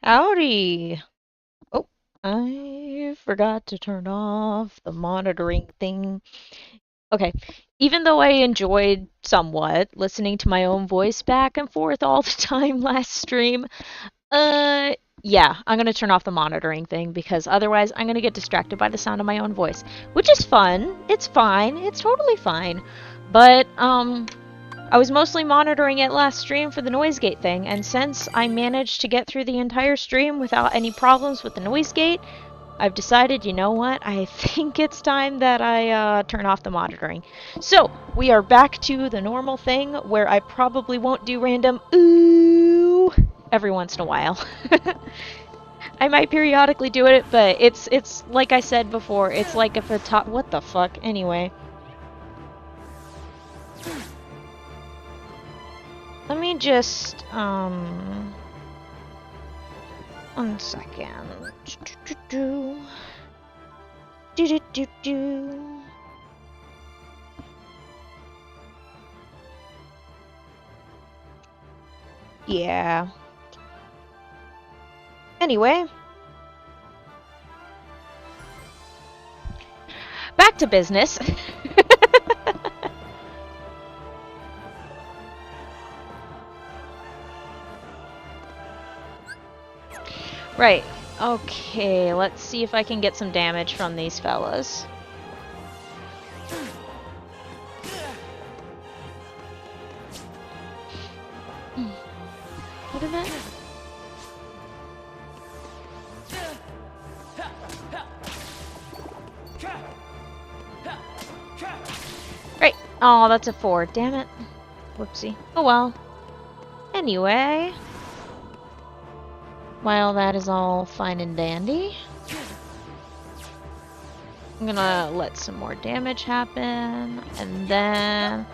Howdy! Oh, I forgot to turn off the monitoring thing. Okay, even though I enjoyed somewhat listening to my own voice back and forth all the time last stream, uh, yeah, I'm gonna turn off the monitoring thing because otherwise I'm gonna get distracted by the sound of my own voice, which is fun. It's fine. It's totally fine. But, I was mostly monitoring it last stream for the noise gate thing, and since I managed to get through the entire stream without any problems with the noise gate, I've decided, you know what, I think it's time that I turn off the monitoring. So, we are back to the normal thing where I probably won't do random ooh every once in a while. I might periodically do it, but it's like I said before, it's like if a top— what the fuck? Anyway. Let me just, 1 second. Do. Yeah. Anyway. Back to business. Right. Okay, let's see if I can get some damage from these fellas. What is that? Right. Oh, that's a 4. Damn it. Whoopsie. Oh well. Anyway. While that is all fine and dandy, I'm gonna let some more damage happen, and then...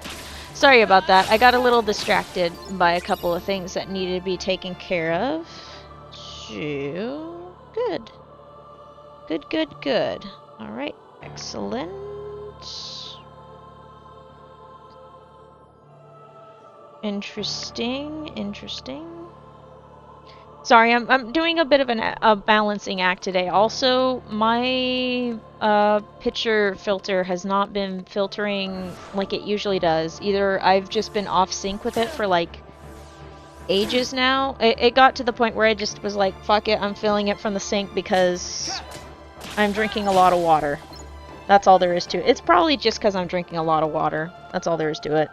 Sorry about that. I got a little distracted by a couple of things that needed to be taken care of. Good. Good. Alright, excellent. Interesting. Sorry, I'm doing a bit of a balancing act today. Also, my picture filter has not been filtering like it usually does. Either I've just been off sync with it for like ages now. It got to the point where I just was like, fuck it, I'm filling it from the sink because I'm drinking a lot of water. That's all there is to it. It's probably just because I'm drinking a lot of water. That's all there is to it.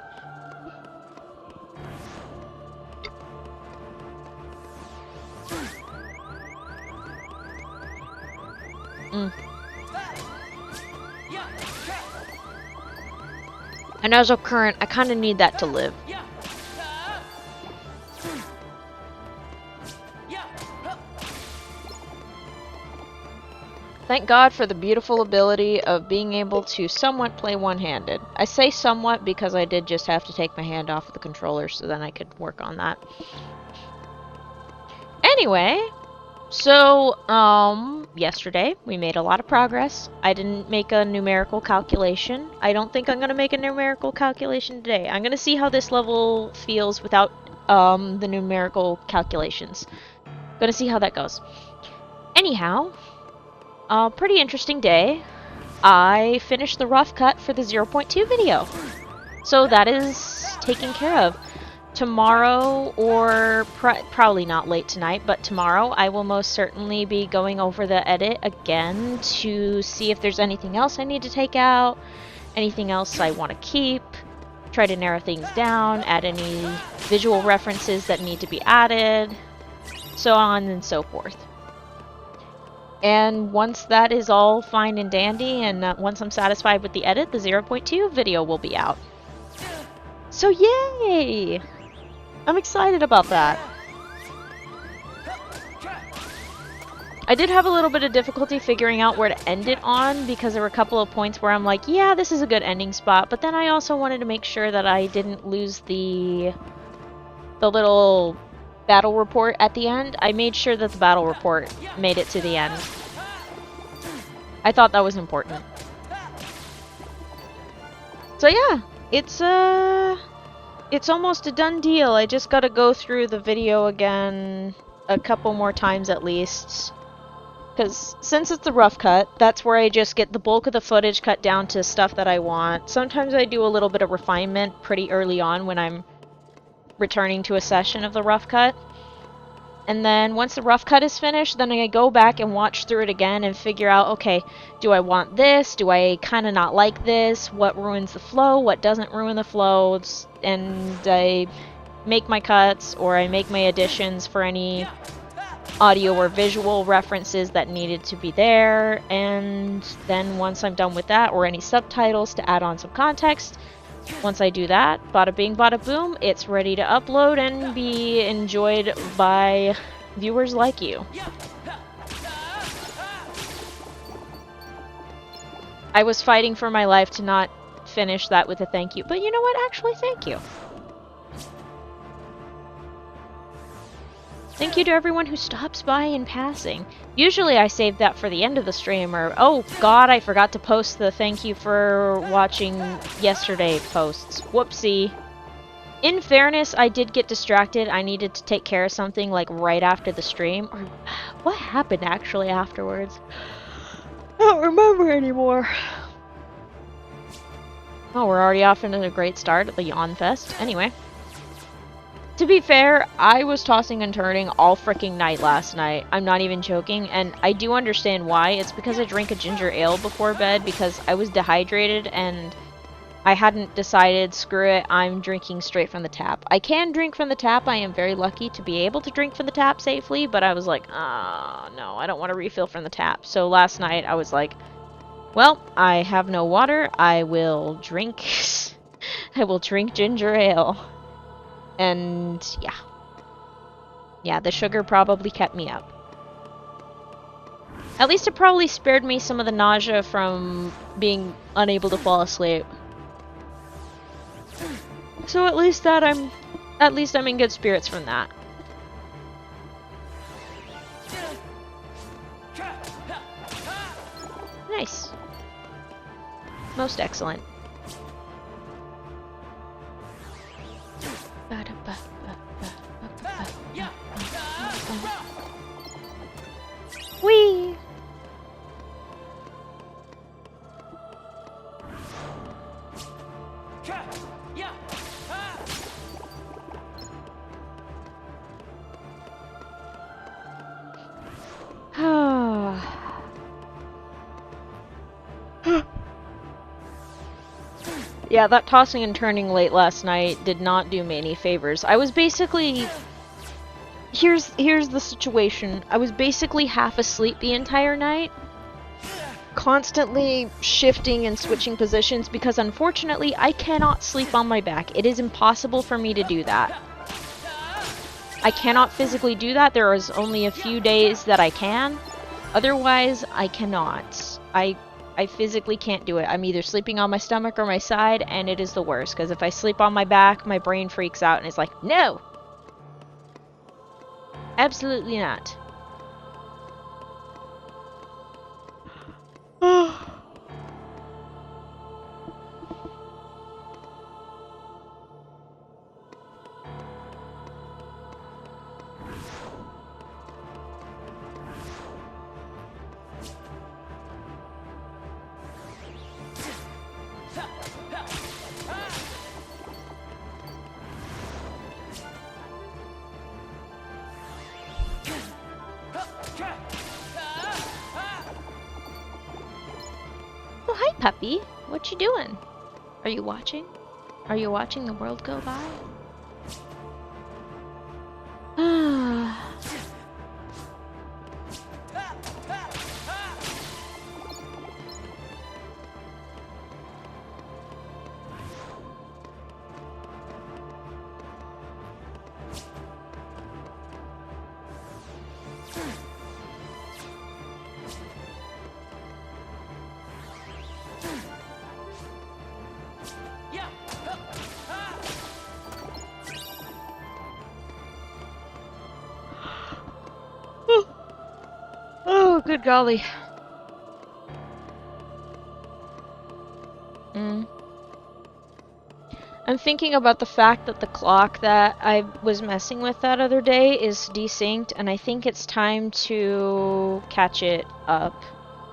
And as a current, I kind of need that to live. Thank God for the beautiful ability of being able to somewhat play one-handed. I say somewhat because I did just have to take my hand off of the controller so then I could work on that. Anyway, so, yesterday we made a lot of progress. I didn't make a numerical calculation. I don't think I'm gonna make a numerical calculation today. I'm gonna see how this level feels without, the numerical calculations. Gonna see how that goes. Anyhow, pretty interesting day. I finished the rough cut for the 0.2 video. So that is taken care of. Tomorrow, or probably not late tonight, but tomorrow I will most certainly be going over the edit again to see if there's anything else I need to take out, anything else I want to keep, try to narrow things down, add any visual references that need to be added, so on and so forth. And once that is all fine and dandy, and once I'm satisfied with the edit, the 0.2 video will be out. So yay! I'm excited about that. I did have a little bit of difficulty figuring out where to end it on because there were a couple of points where I'm like, yeah, this is a good ending spot, but then I also wanted to make sure that I didn't lose the little battle report at the end. I made sure that the battle report made it to the end. I thought that was important. So yeah, it's almost a done deal. I just gotta go through the video again a couple more times at least. Because since it's the rough cut, that's where I just get the bulk of the footage cut down to stuff that I want. Sometimes I do a little bit of refinement pretty early on when I'm returning to a session of the rough cut. And then once the rough cut is finished, then I go back and watch through it again and figure out, okay, do I want this? Do I kind of not like this? What ruins the flow? What doesn't ruin the flow? And I make my cuts, or I make my additions for any audio or visual references that needed to be there. And then once I'm done with that, or any subtitles to add on some context, once I do that, bada bing, bada boom, it's ready to upload and be enjoyed by viewers like you. I was fighting for my life to not finish that with a thank you, but you know what? Actually, thank you. Thank you to everyone who stops by in passing. Usually I save that for the end of the stream, or, oh god, I forgot to post the thank you for watching yesterday posts. Whoopsie. In fairness, I did get distracted. I needed to take care of something like right after the stream. Or what happened actually afterwards? I don't remember anymore. Oh, we're already off into a great start at the Yawn Fest. Anyway. To be fair, I was tossing and turning all freaking night last night. I'm not even joking, and I do understand why. It's because I drank a ginger ale before bed because I was dehydrated and I hadn't decided, screw it, I'm drinking straight from the tap. I can drink from the tap. I am very lucky to be able to drink from the tap safely, but I was like, oh, no, I don't want to refill from the tap. So last night I was like, well, I have no water. I will drink I will drink ginger ale. And yeah. Yeah, the sugar probably kept me up. At least it probably spared me some of the nausea from being unable to fall asleep. So at least I'm in good spirits from that. Nice. Most excellent. Whee! Yeah, that tossing and turning late last night did not do me any favors. I was basically... Here's the situation. I was basically half asleep the entire night, constantly shifting and switching positions because unfortunately I cannot sleep on my back. It is impossible for me to do that. I cannot physically do that. There is only a few days that I can. Otherwise, I cannot. I physically can't do it. I'm either sleeping on my stomach or my side, and it is the worst, because if I sleep on my back, my brain freaks out and it's like, no! Absolutely not. Oh, hi, puppy. What you doing? Are you watching? Are you watching the world go by? Oh, good golly. I'm thinking about the fact that the clock that I was messing with that other day is desynced, and I think it's time to catch it up.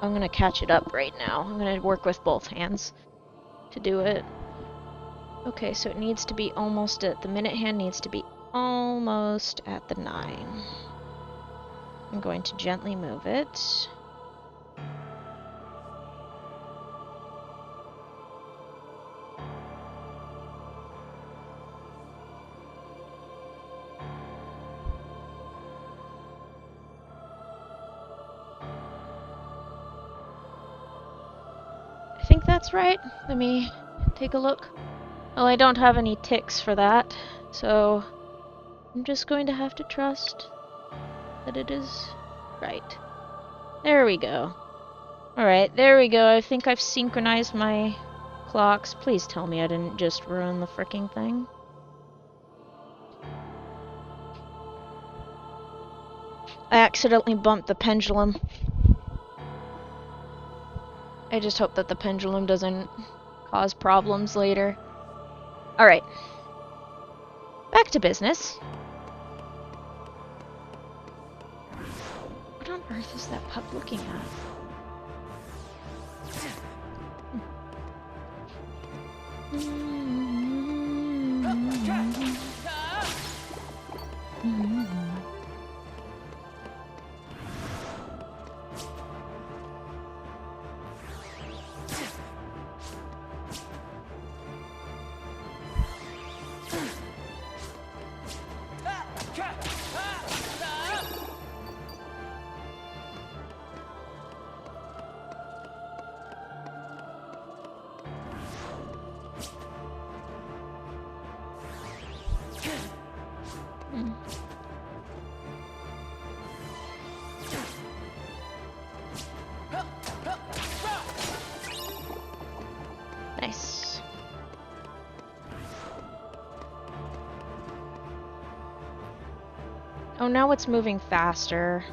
I'm gonna catch it up right now. I'm gonna work with both hands to do it. Okay, so it needs to be almost at the minute hand needs to be almost at the 9. I'm going to gently move it. I think that's right. Let me take a look. Well, I don't have any ticks for that, so I'm just going to have to trust that it is right. There we go. Alright, there we go. I think I've synchronized my clocks. Please tell me I didn't just ruin the fricking thing. I accidentally bumped the pendulum. I just hope that the pendulum doesn't cause problems later. Alright. Back to business. What on earth is that pup looking at? Nice. Oh, now it's moving faster.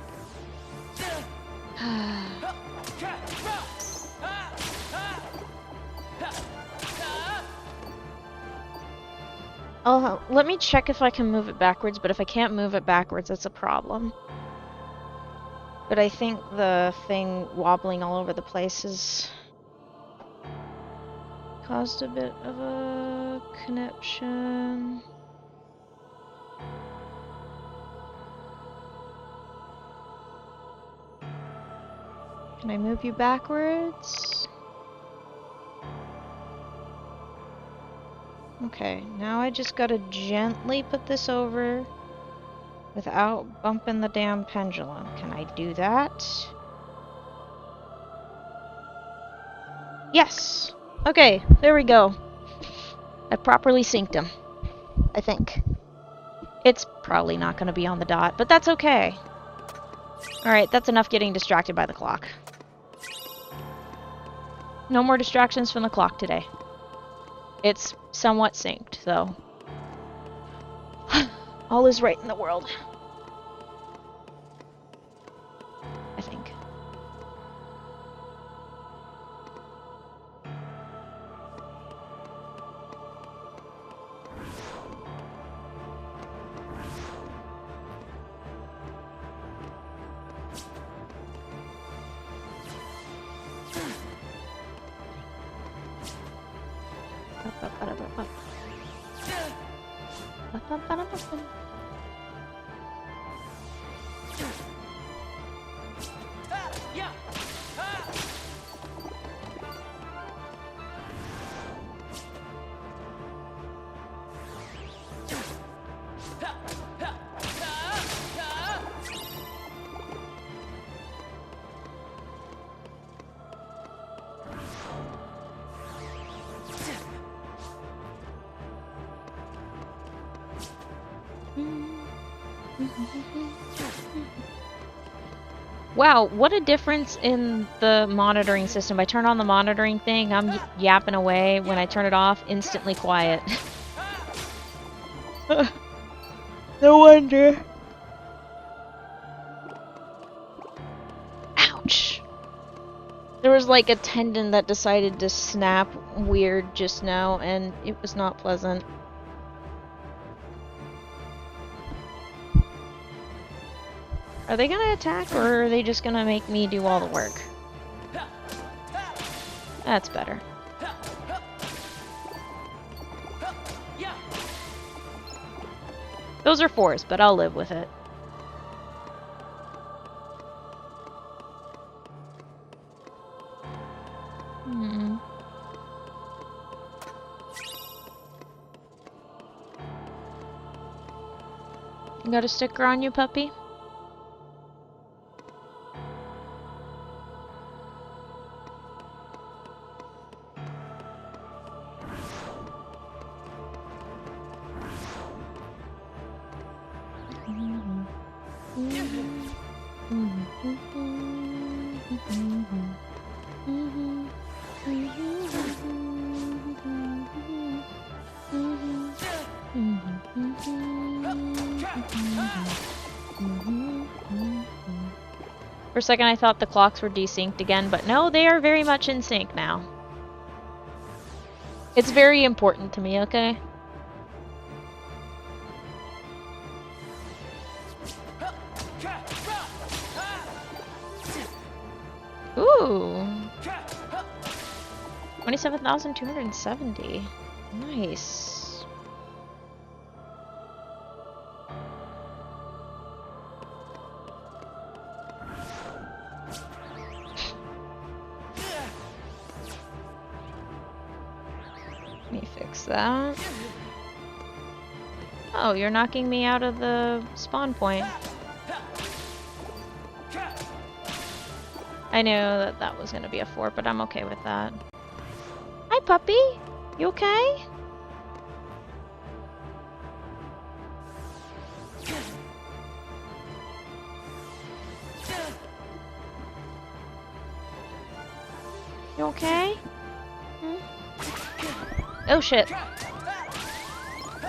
Oh, let me check if I can move it backwards, but if I can't move it backwards, that's a problem. But I think the thing wobbling all over the place has caused a bit of a connection. Can I move you backwards? Okay, now I just gotta gently put this over without bumping the damn pendulum. Can I do that? Yes! Okay, there we go. I properly synced him. I think. It's probably not gonna be on the dot, but that's okay. Alright, that's enough getting distracted by the clock. No more distractions from the clock today. It's somewhat synced, though. All is right in the world. I think. Wow, what a difference in the monitoring system. I turn on the monitoring thing, I'm yapping away. When I turn it off, instantly quiet. No wonder. Ouch. There was like a tendon that decided to snap weird just now, and it was not pleasant. Are they gonna attack, or are they just gonna make me do all the work? That's better. Those are 4s, but I'll live with it. You got a sticker on you, puppy? For a second I thought the clocks were desynced again, but no, they are very much in sync now. It's very important to me, okay? Ooh. 27,270. Nice. Let me fix that. Oh, you're knocking me out of the spawn point. I knew that that was gonna be a 4, but I'm okay with that. Hi, puppy. You okay? You okay? Oh shit.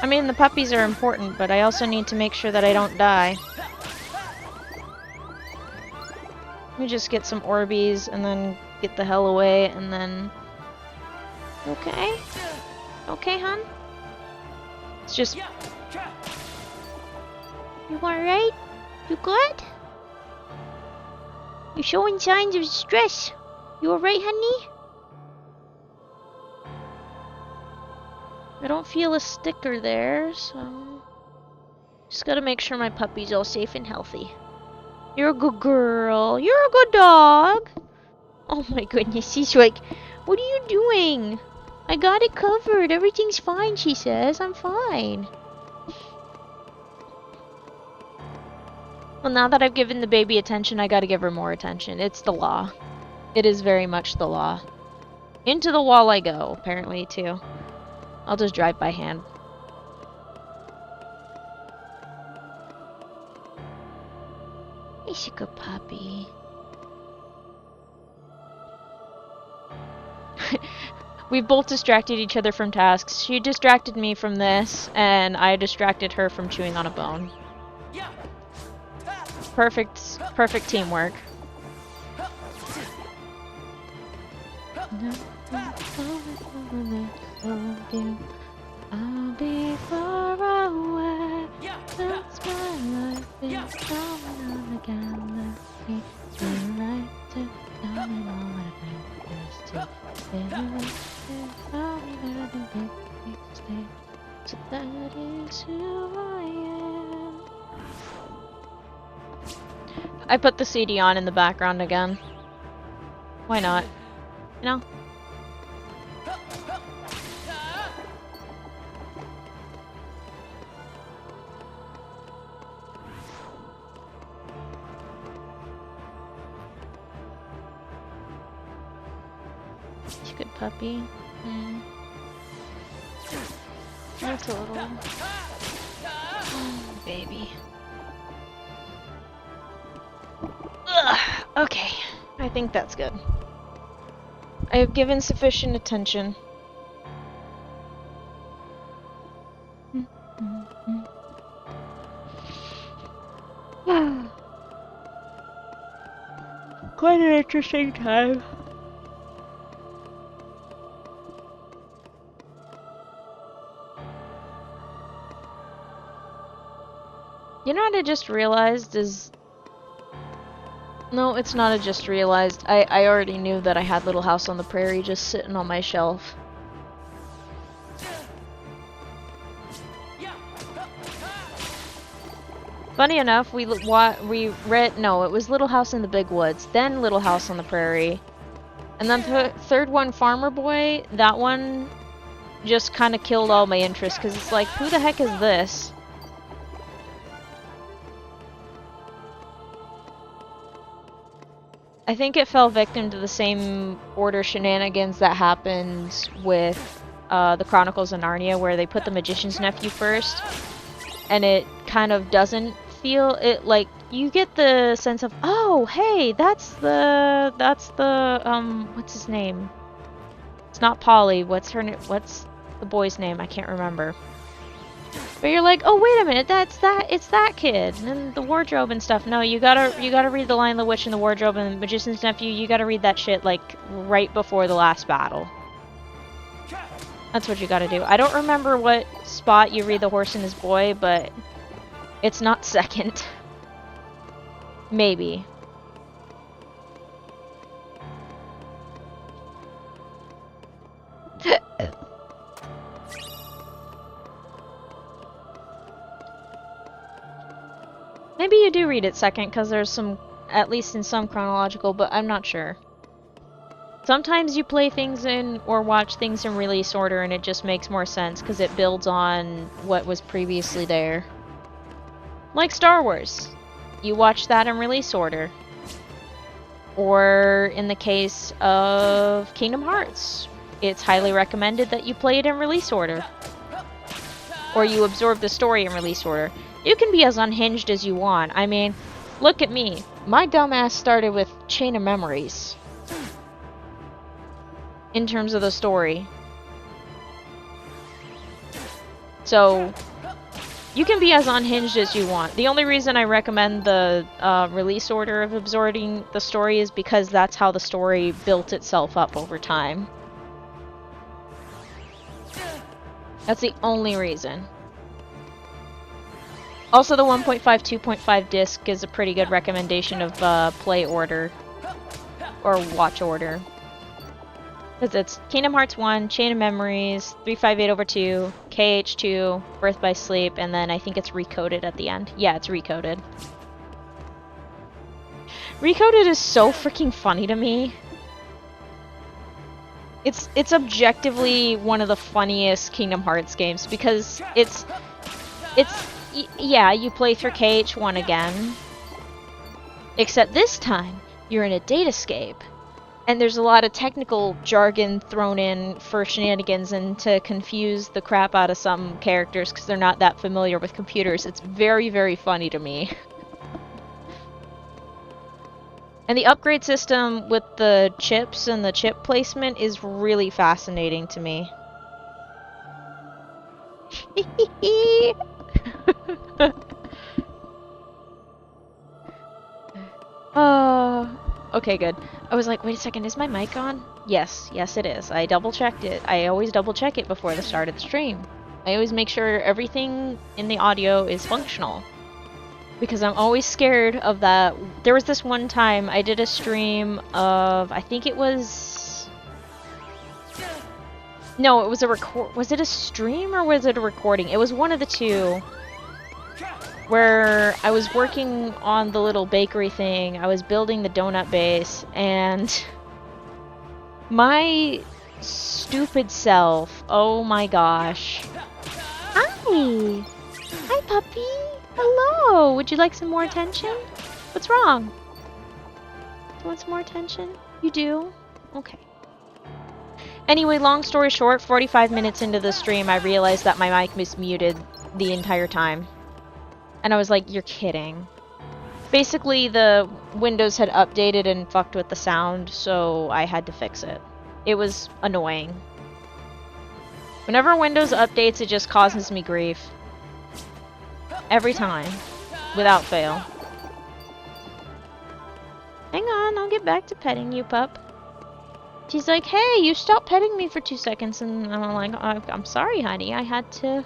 I mean, the puppies are important, but I also need to make sure that I don't die. Let me just get some Orbeez and then get the hell away and then... Okay? Okay, hon? It's just... You alright? You good? You're showing signs of stress. You alright, honey? I don't feel a sticker there, so... Just gotta make sure my puppy's all safe and healthy. You're a good girl. You're a good dog. Oh my goodness, he's like, what are you doing? I got it covered. Everything's fine, she says. I'm fine. Well, now that I've given the baby attention, I gotta give her more attention. It's the law. It is very much the law. Into the wall I go, apparently, too. I'll just drive by hand. He's a good puppy. We've both distracted each other from tasks. She distracted me from this, and I distracted her from chewing on a bone. Perfect teamwork. I'll be far away. That's my life. It's coming on the galaxy. You're right to tell me all what I think there's to. So that is who I am. I put the CD on in the background again. Why not? You know? She's a good puppy. That's a little... Oh, baby. Ugh. Okay, I think that's good. I have given sufficient attention. Quite an interesting time. You know what I just realized is... No, it's not a just realized. I already knew that I had Little House on the Prairie just sitting on my shelf. Funny enough, we read... No, it was Little House in the Big Woods, then Little House on the Prairie. And then the third one, Farmer Boy, that one just kind of killed all my interest, because it's like, who the heck is this? I think it fell victim to the same order shenanigans that happened with the Chronicles of Narnia, where they put the Magician's Nephew first, and it kind of doesn't feel it like you get the sense of, oh hey, that's the what's his name? It's not Polly. What's the boy's name? I can't remember. But you're like, oh wait a minute, it's that kid, and the wardrobe and stuff. No, you gotta read The Lion, the Witch, and the Wardrobe, and the Magician's Nephew. You gotta read that shit like right before the last battle. That's what you gotta do. I don't remember what spot you read The Horse and His Boy, but it's not second. Maybe. Maybe you do read it second, because there's some, at least in some chronological, but I'm not sure. Sometimes you play things in, or watch things in release order, and it just makes more sense, because it builds on what was previously there. Like Star Wars. You watch that in release order. Or in the case of Kingdom Hearts, it's highly recommended that you play it in release order. Or you absorb the story in release order. You can be as unhinged as you want. I mean, look at me. My dumbass started with Chain of Memories. In terms of the story. So, you can be as unhinged as you want. The only reason I recommend the release order of absorbing the story is because that's how the story built itself up over time. That's the only reason. Also, the 1.5, 2.5 disc is a pretty good recommendation of play order. Or watch order. Because it's Kingdom Hearts 1, Chain of Memories, 358/2, KH2, Birth by Sleep, and then I think it's Recoded at the end. Yeah, it's Recoded. Recoded is so freaking funny to me. It's objectively one of the funniest Kingdom Hearts games, because yeah, you play through KH1 again. Except this time, you're in a datascape. And there's a lot of technical jargon thrown in for shenanigans and to confuse the crap out of some characters because they're not that familiar with computers. It's very, very funny to me. And the upgrade system with the chips and the chip placement is really fascinating to me. Okay, good. I was like, wait a second, is my mic on? Yes, it is. I double checked it. I always double check it before the start of the stream. I always make sure everything in the audio is functional. Because I'm always scared of that. There was this one time I did a stream of, I think it was... No, it was a record. Was it a stream or was it a recording? It was one of the two. Where I was working on the little bakery thing, I was building the donut base, and my stupid self, oh my gosh. Hi! Hi, puppy! Hello! Would you like some more attention? What's wrong? Do you want some more attention? You do? Okay. Anyway, long story short, 45 minutes into the stream, I realized that my mic was muted the entire time. And I was like, you're kidding. Basically, the Windows had updated and fucked with the sound, so I had to fix it. It was annoying. Whenever Windows updates, it just causes me grief. Every time. Without fail. Hang on, I'll get back to petting you, pup. She's like, hey, you stopped petting me for 2 seconds, and I'm like, I'm sorry, honey, I had to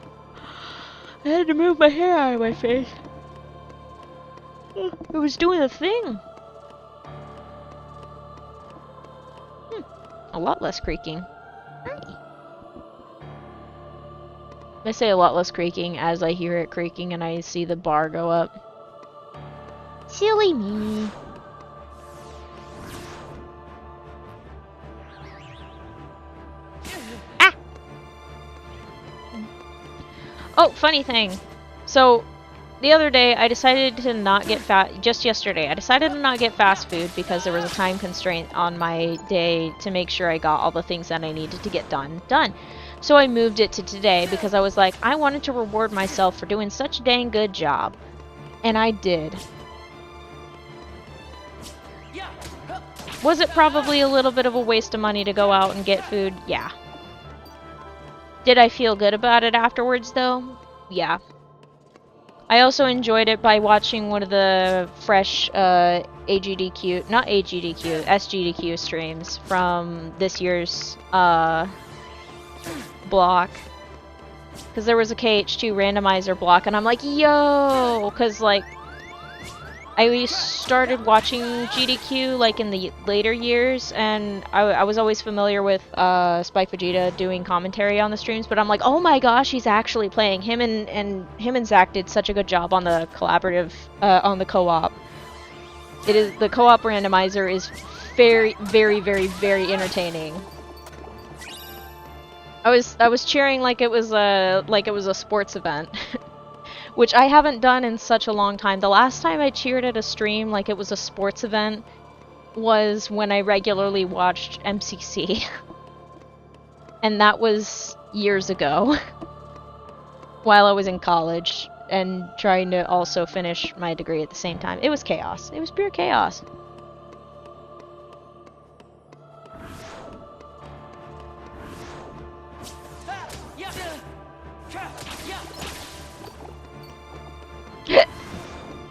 move my hair out of my face. It was doing a thing. A lot less creaking. I say a lot less creaking as I hear it creaking and I see the bar go up. Silly me. Ah! Oh, funny thing. So, the other day I decided to not get just yesterday, I decided to not get fast food because there was a time constraint on my day to make sure I got all the things that I needed to get done. So I moved it to today because I was like, I wanted to reward myself for doing such a dang good job. And I did. Was it probably a little bit of a waste of money to go out and get food? Yeah. Did I feel good about it afterwards, though? Yeah. I also enjoyed it by watching one of the fresh AGDQ, not AGDQ, SGDQ streams from this year's block. Because there was a KH2 randomizer block, and I'm like, yo! Because, like, I started watching GDQ like in the later years, and I was always familiar with Spike Vegeta doing commentary on the streams. But I'm like, oh my gosh, he's actually playing. Him and Zach did such a good job on the collaborative on the co-op. The co-op randomizer is very, very, very, very entertaining. I was cheering like it was a sports event. Which I haven't done in such a long time. The last time I cheered at a stream like it was a sports event was when I regularly watched MCC. And that was years ago. While I was in college and trying to also finish my degree at the same time. It was chaos. It was pure chaos.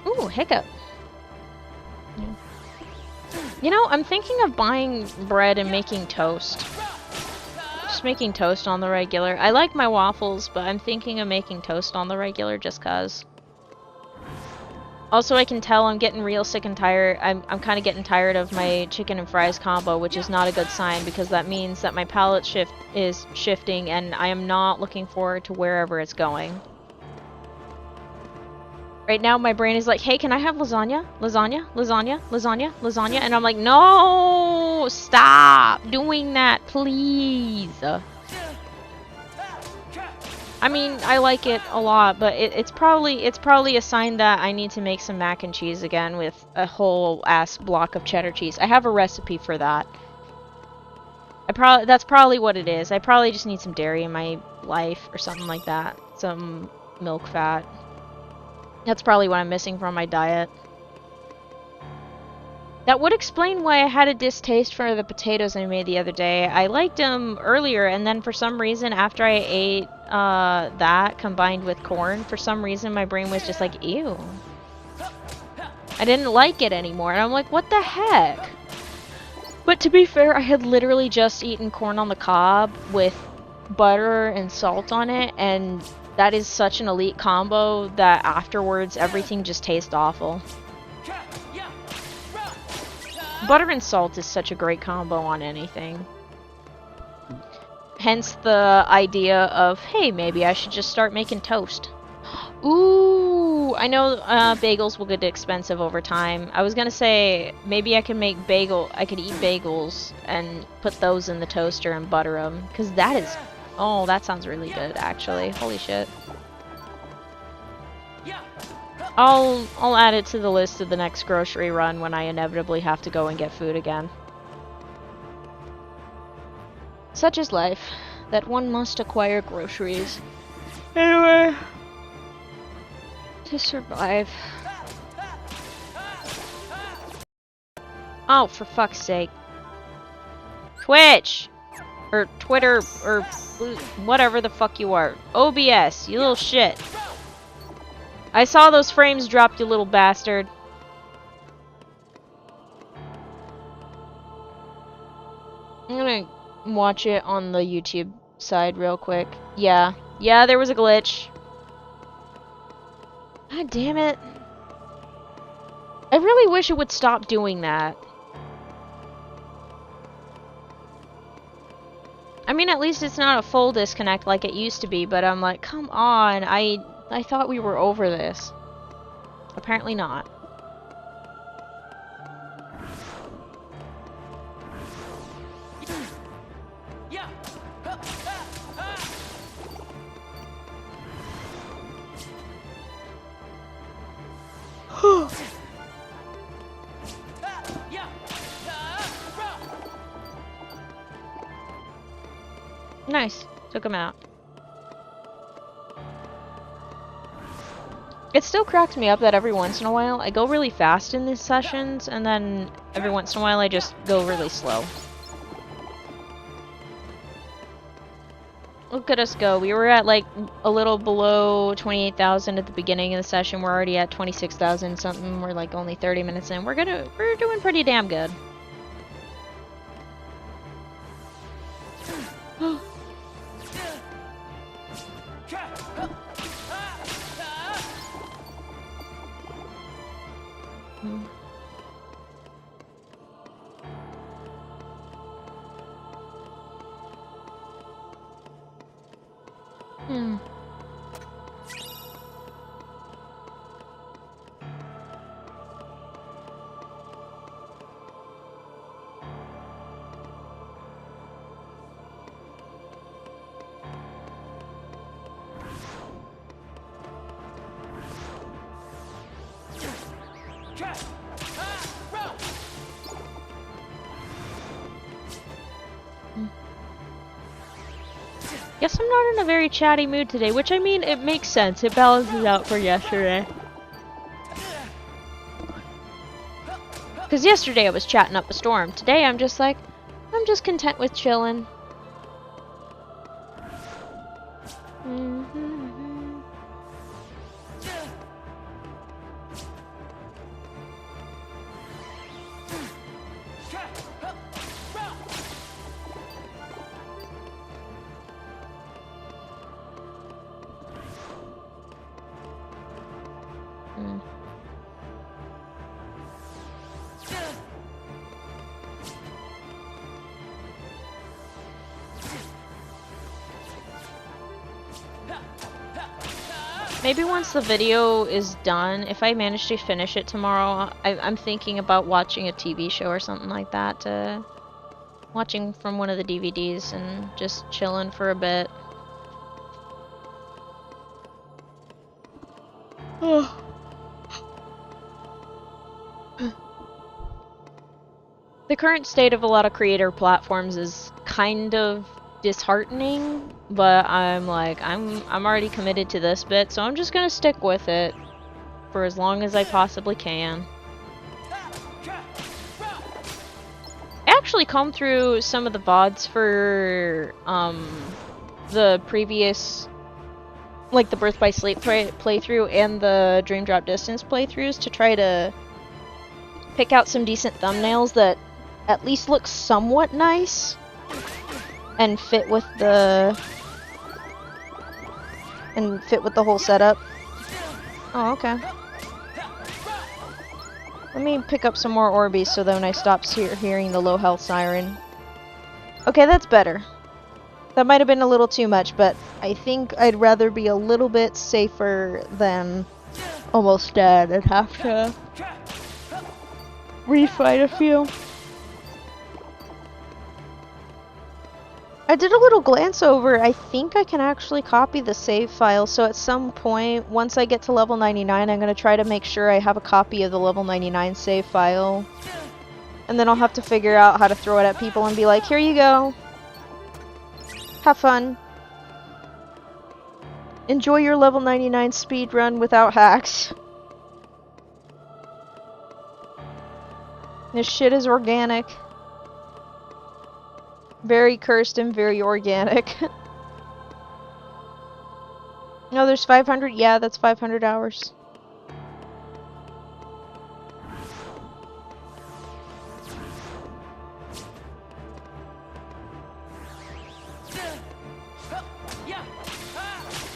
Ooh, hiccup. You know, I'm thinking of buying bread and making toast. Just making toast on the regular. I like my waffles, but I'm thinking of making toast on the regular just cause. Also, I can tell I'm getting real sick and tired. I'm kind of getting tired of my chicken and fries combo, which is not a good sign because that means that my palate is shifting and I am not looking forward to wherever it's going. Right now, my brain is like, hey, can I have lasagna? Lasagna? Lasagna? Lasagna? Lasagna? And I'm like, no! Stop doing that, please! I mean, I like it a lot, but it's probably a sign that I need to make some mac and cheese again with a whole ass block of cheddar cheese. I have a recipe for that. That's probably what it is. I probably just need some dairy in my life or something like that. Some milk fat. That's probably what I'm missing from my diet. That would explain why I had a distaste for the potatoes I made the other day. I liked them earlier, and then for some reason, after I ate that combined with corn, for some reason my brain was just like, ew. I didn't like it anymore, and I'm like, what the heck? But to be fair, I had literally just eaten corn on the cob with butter and salt on it, and that is such an elite combo that afterwards everything just tastes awful. Butter and salt is such a great combo on anything. Hence the idea of, hey, maybe I should just start making toast. Ooh, I know bagels will get expensive over time. I was gonna say, maybe I could eat bagels and put those in the toaster and butter them. Because that is... Oh, that sounds really good, actually. Holy shit. I'll add it to the list of the next grocery run when I inevitably have to go and get food again. Such is life, that one must acquire groceries. Anyway, to survive. Oh, for fuck's sake. Twitch! Or Twitter, or whatever the fuck you are. OBS, you little shit. I saw those frames drop, you little bastard. I'm gonna watch it on the YouTube side real quick. Yeah, there was a glitch. God damn it. I really wish it would stop doing that. I mean, at least it's not a full disconnect like it used to be, but I'm like, come on, I thought we were over this. Apparently not. Nice. Took him out. It still cracks me up that every once in a while I go really fast in these sessions, and then every once in a while I just go really slow. Look at us go. We were at like a little below 28,000 at the beginning of the session. We're already at 26,000 something. We're like only 30 minutes in. We're doing pretty damn good. Guess I'm not in a very chatty mood today, which I mean, it makes sense. It balances out for yesterday. Because yesterday I was chatting up a storm. Today I'm just like, I'm just content with chilling. Maybe once the video is done, if I manage to finish it tomorrow, I'm thinking about watching a TV show or something like that. Watching from one of the DVDs and just chilling for a bit. The current state of a lot of creator platforms is kind of disheartening, but I'm like, I'm already committed to this bit, so I'm just gonna stick with it for as long as I possibly can. I actually combed through some of the VODs for the previous, like the Birth by Sleep playthrough and the Dream Drop Distance playthroughs to try to pick out some decent thumbnails that at least look somewhat nice and fit with the whole setup. Oh, okay. Let me pick up some more Orbeez so that when I stop hearing the low health siren. Okay, that's better. That might have been a little too much, but I think I'd rather be a little bit safer than almost dead and have to refight a few. I did a little glance over. I think I can actually copy the save file, so at some point, once I get to level 99, I'm going to try to make sure I have a copy of the level 99 save file. And then I'll have to figure out how to throw it at people and be like, here you go. Have fun. Enjoy your level 99 speed run without hacks. This shit is organic. Very cursed and very organic. No, there's 500. Yeah, that's 500 hours.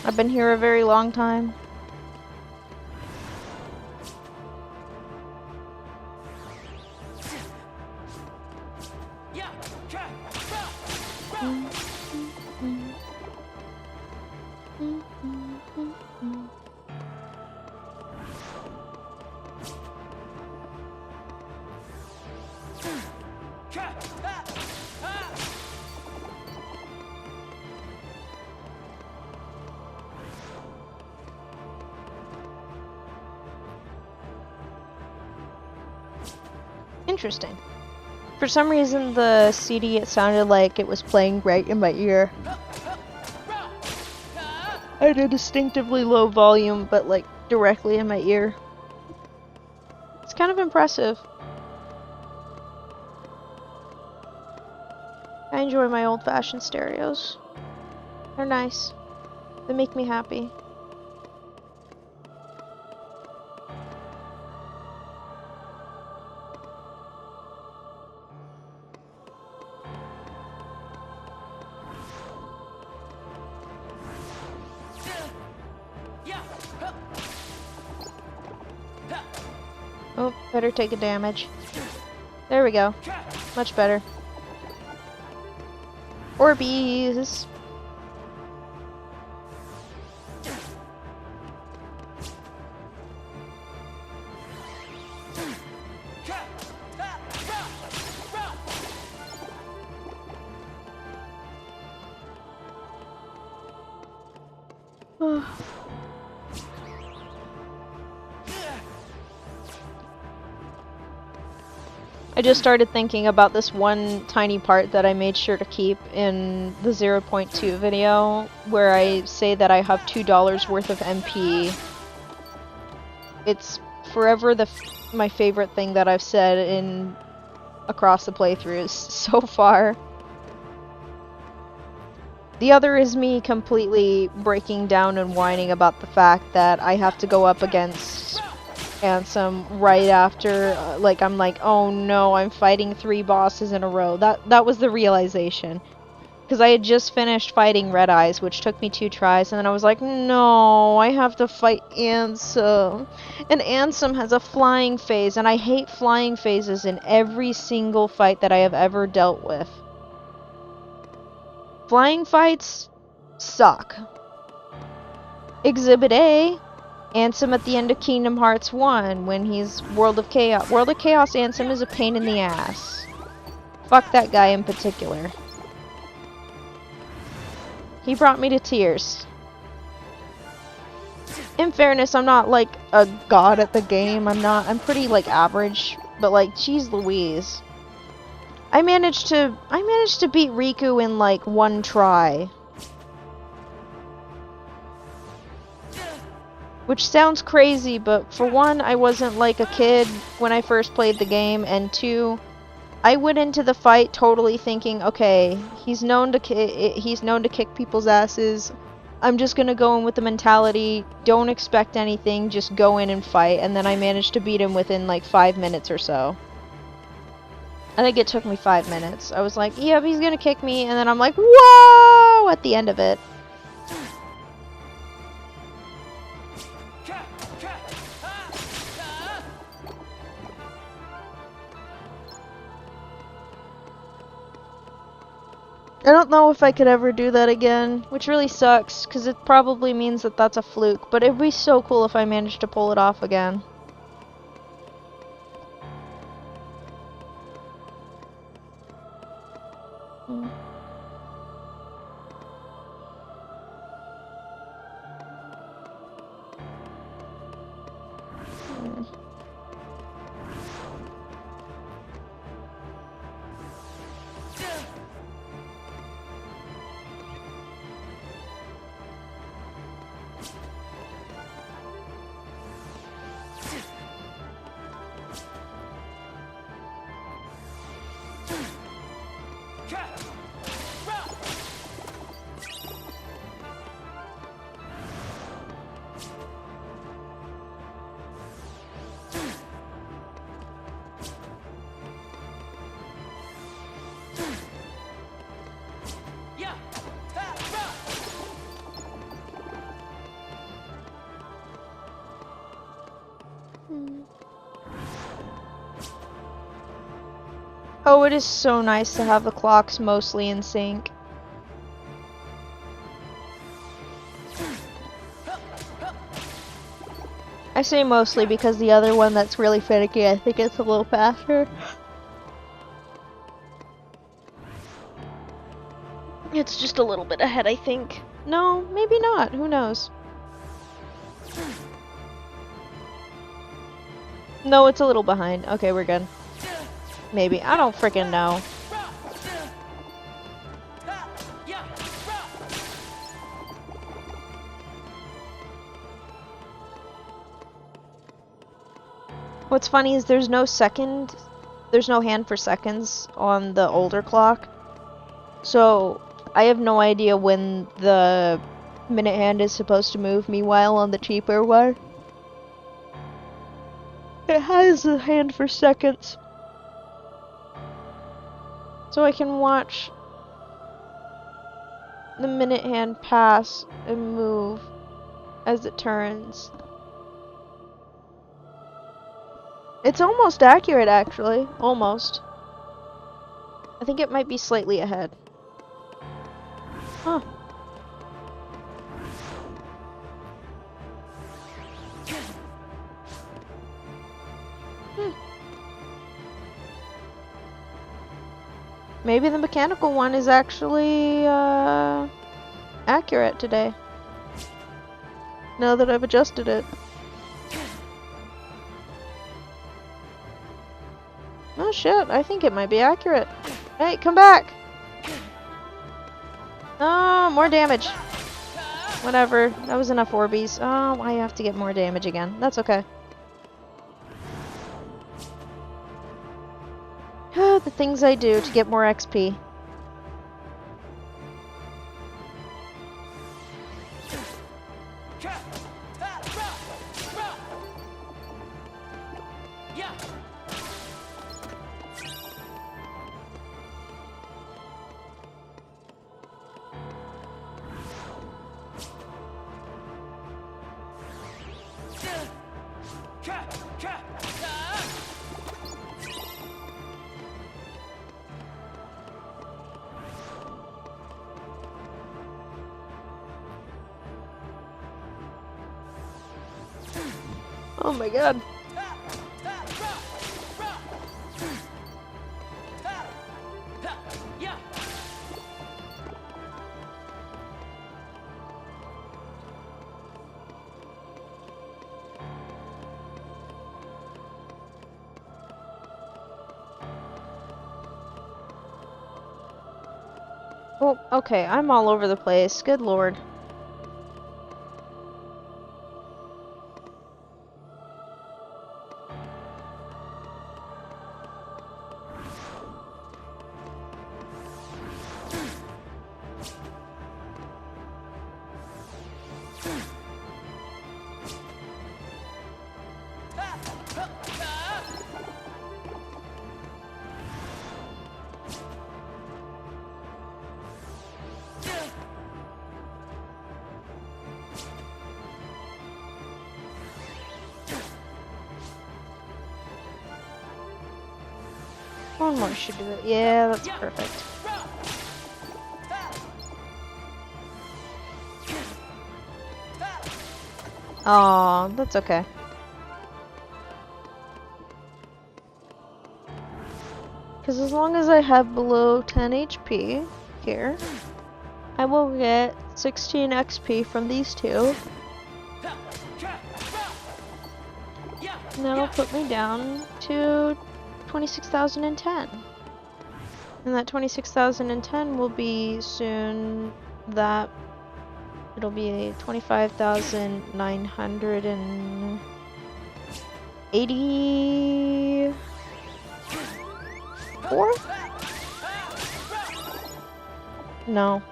I've been here a very long time. Interesting. For some reason, the CD, it sounded like it was playing right in my ear. At a distinctively low volume, but like directly in my ear. It's kind of impressive. I enjoy my old-fashioned stereos. They're nice. They make me happy. Oh, better take a damage. There we go. Much better. Orbeez! I just started thinking about this one tiny part that I made sure to keep in the 0.2 video, where I say that I have $2 worth of MP. It's forever my favorite thing that I've said in across the playthroughs so far. The other is me completely breaking down and whining about the fact that I have to go up against Ansem right after, like, I'm like, oh no, I'm fighting 3 bosses in a row. That was the realization. Because I had just finished fighting Red Eyes, which took me 2 tries, and then I was like, no, I have to fight Ansem. And Ansem has a flying phase, and I hate flying phases in every single fight that I have ever dealt with. Flying fights suck. Exhibit A, Ansem at the end of Kingdom Hearts 1, when he's World of Chaos. World of Chaos Ansem is a pain in the ass. Fuck that guy in particular. He brought me to tears. In fairness, I'm not like a god at the game. I'm pretty like average, but like, geez Louise. I managed to beat Riku in like 1 try. Which sounds crazy, but for one, I wasn't like a kid when I first played the game, and 2, I went into the fight totally thinking, okay, he's known to kick people's asses. I'm just gonna go in with the mentality, don't expect anything, just go in and fight, and then I managed to beat him within like 5 minutes or so. I think it took me 5 minutes. I was like, yep, he's gonna kick me, and then I'm like, whoa, at the end of it. I don't know if I could ever do that again, which really sucks, because it probably means that that's a fluke, but it'd be so cool if I managed to pull it off again. Oh, it is so nice to have the clocks mostly in sync. I say mostly because the other one that's really finicky, I think it's a little faster. It's just a little bit ahead, I think. No, maybe not. Who knows? No, it's a little behind. Okay, we're good. Maybe. I don't freaking know. What's funny is there's no hand for seconds on the older clock. So, I have no idea when the minute hand is supposed to move. Meanwhile, on the cheaper one, it has a hand for seconds. So I can watch the minute hand pass and move as it turns. It's almost accurate, actually. Almost. I think it might be slightly ahead. Huh. Maybe the mechanical one is actually accurate today. Now that I've adjusted it. Oh shit, I think it might be accurate. Hey, come back! Oh, more damage. Whatever, that was enough Orbeez. Oh, I have to get more damage again. That's okay. The things I do to get more XP. Oh my god. Oh, okay, I'm all over the place. Good lord. One more should do it. Yeah, that's perfect. Aw, that's okay. Because as long as I have below 10 HP here, I will get 16 XP from these two. And that'll put me down to 26,010. And that 26,010 will be soon that it'll be 25,984? No.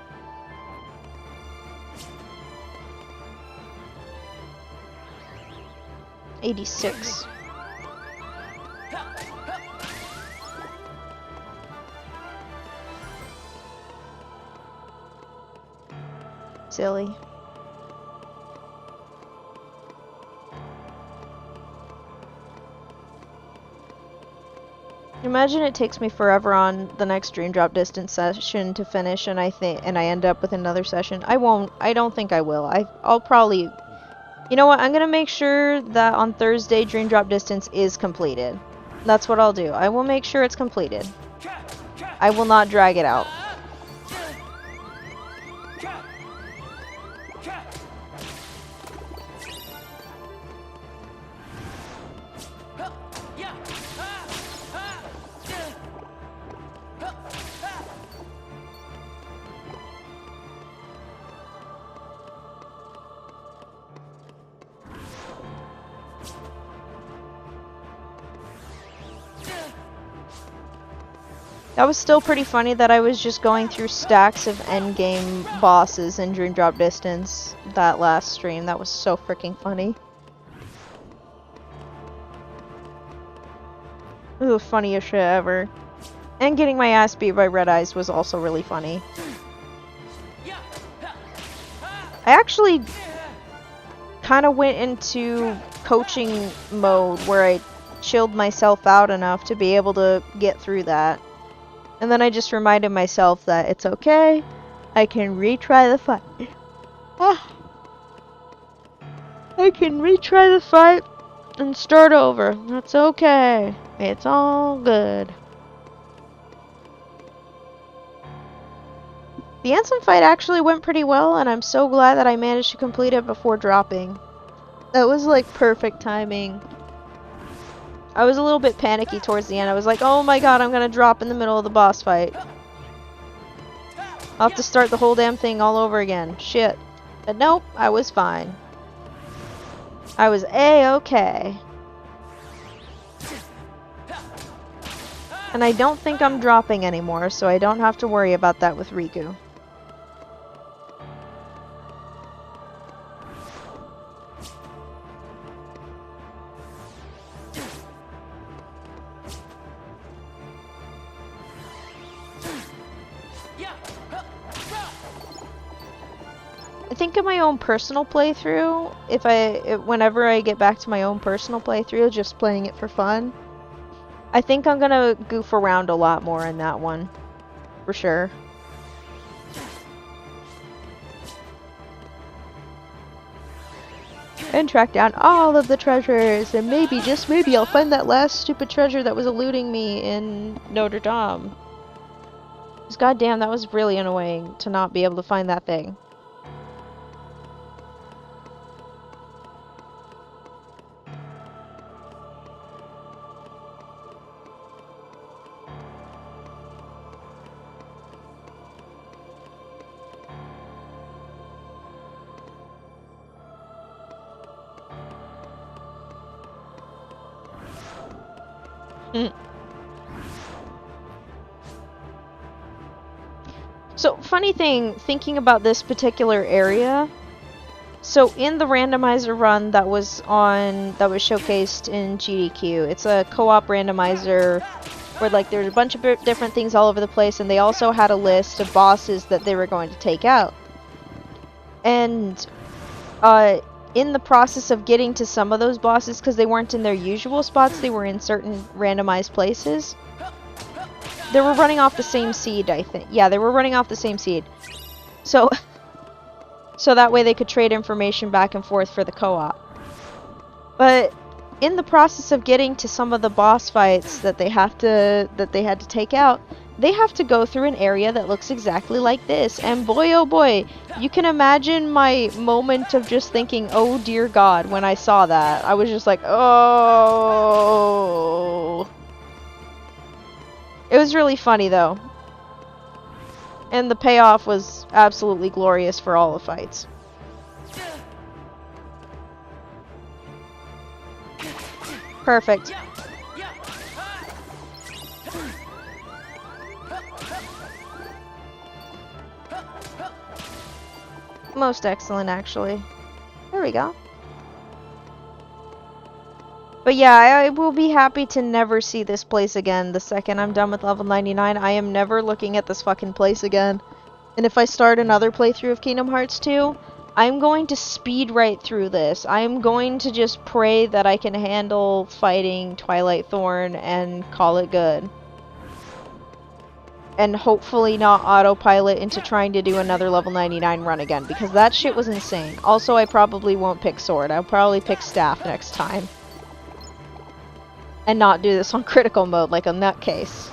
$86. Silly. Imagine it takes me forever on the next Dream Drop Distance session to finish, and I end up with another session. I don't think I will. I'll probably You know what? I'm gonna make sure that on Thursday Dream Drop Distance is completed. That's what I'll do. I will make sure it's completed. I will not drag it out. That was still pretty funny that I was just going through stacks of endgame bosses in Dream Drop Distance that last stream. That was so freaking funny. It was the funniest shit ever. And getting my ass beat by Red Eyes was also really funny. I actually kind of went into coaching mode where I chilled myself out enough to be able to get through that. And then I just reminded myself that it's okay. I can retry the fight. I can retry the fight and start over. That's okay. It's all good. The Ansem fight actually went pretty well, and I'm so glad that I managed to complete it before dropping. That was like perfect timing. I was a little bit panicky towards the end. I was like, oh my god, I'm gonna drop in the middle of the boss fight. I'll have to start the whole damn thing all over again. Shit. But nope, I was fine. I was A-okay. And I don't think I'm dropping anymore, so I don't have to worry about that with Riku. I think in my own personal playthrough, whenever I get back to my own personal playthrough, just playing it for fun, I think I'm gonna goof around a lot more in that one, for sure. And track down all of the treasures, and maybe, just maybe, I'll find that last stupid treasure that was eluding me in Notre Dame. Because goddamn, that was really annoying to not be able to find that thing. So, funny thing, thinking about this particular area, so in the randomizer run that was showcased in GDQ, it's a co-op randomizer where like there's a bunch of different things all over the place, and they also had a list of bosses that they were going to take out. And in the process of getting to some of those bosses, because they weren't in their usual spots, they were in certain randomized places. They were running off the same seed, I think. Yeah, they were running off the same seed. So that way they could trade information back and forth for the co-op. But in the process of getting to some of the boss fights that they had to take out, they have to go through an area that looks exactly like this. And boy, oh boy, you can imagine my moment of just thinking, oh dear God, when I saw that. I was just like, oh. It was really funny, though. And the payoff was absolutely glorious for all the fights. Perfect. Most excellent, actually. There we go. But yeah, I will be happy to never see this place again. The second I'm done with level 99, I am never looking at this fucking place again. And if I start another playthrough of Kingdom Hearts 2, I'm going to speed right through this. I'm going to just pray that I can handle fighting Twilight Thorn and call it good. and hopefully not autopilot into trying to do another level 99 run again, because that shit was insane. Also, I probably won't pick sword. I'll probably pick staff next time. And not do this on critical mode like a nutcase.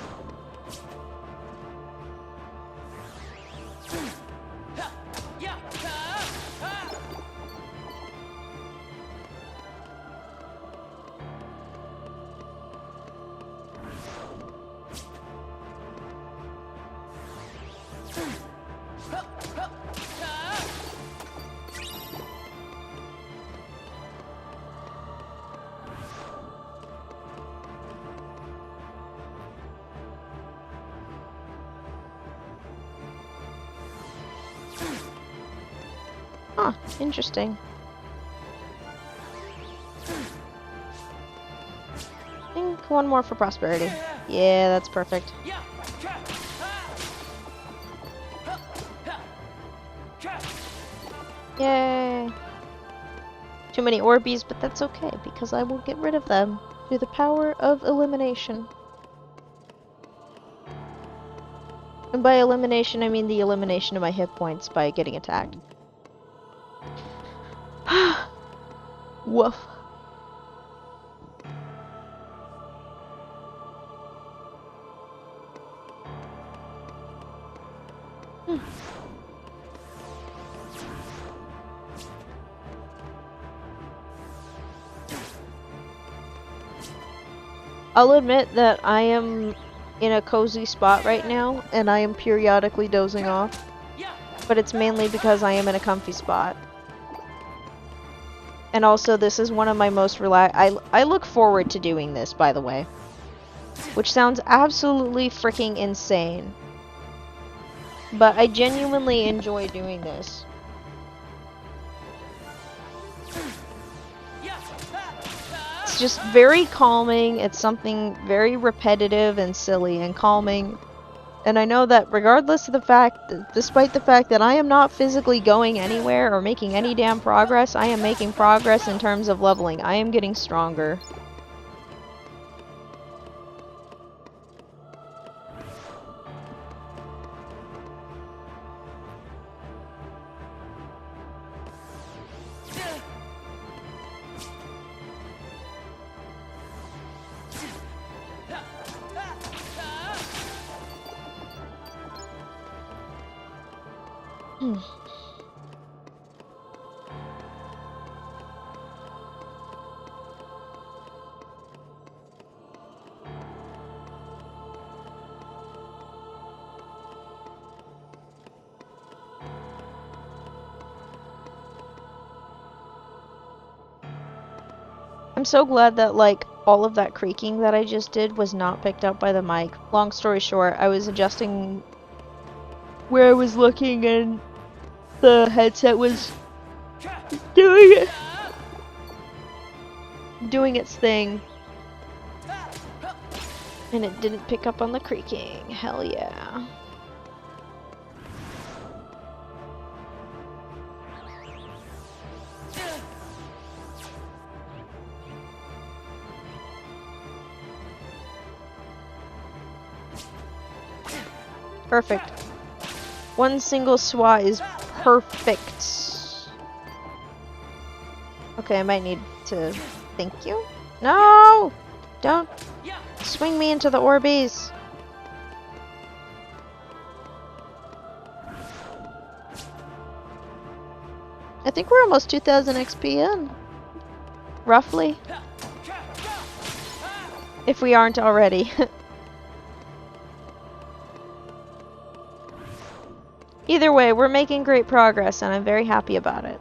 Huh, interesting. I think one more for prosperity. Yeah, that's perfect. Yay! Too many Orbeez, but that's okay, because I will get rid of them through the power of elimination. And by elimination, I mean the elimination of my hit points by getting attacked. Woof. I'll admit that I am in a cozy spot right now, and I am periodically dozing off. But it's mainly because I am in a comfy spot. And also, this is one of my most I look forward to doing this, by the way. Which sounds absolutely freaking insane. But I genuinely enjoy doing this. It's just very calming. It's something very repetitive and silly and calming. And I know that regardless of the fact, despite the fact that I am not physically going anywhere or making any damn progress, I am making progress in terms of leveling. I am getting stronger. I'm so glad that, like, all of that creaking that I just did was not picked up by the mic. Long story short, I was adjusting where I was looking and the headset was doing its thing. And it didn't pick up on the creaking. Hell yeah. Perfect. One single swat is perfect. Okay, I might need to... Thank you? No! Don't swing me into the Orbeez. I think we're almost 2000 XP in. Roughly. If we aren't already. Either way, we're making great progress, and I'm very happy about it.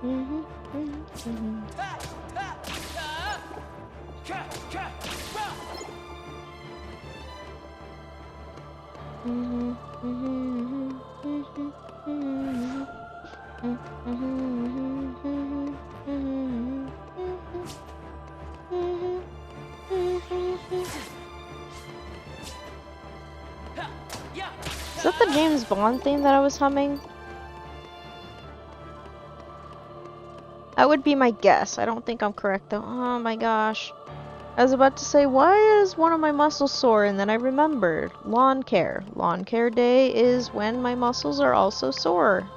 Is that the James Bond theme that I was humming? That would be my guess. I don't think I'm correct though. Oh my gosh. I was about to say, why is one of my muscles sore? And then I remembered. Lawn care. Lawn care day is when my muscles are also sore.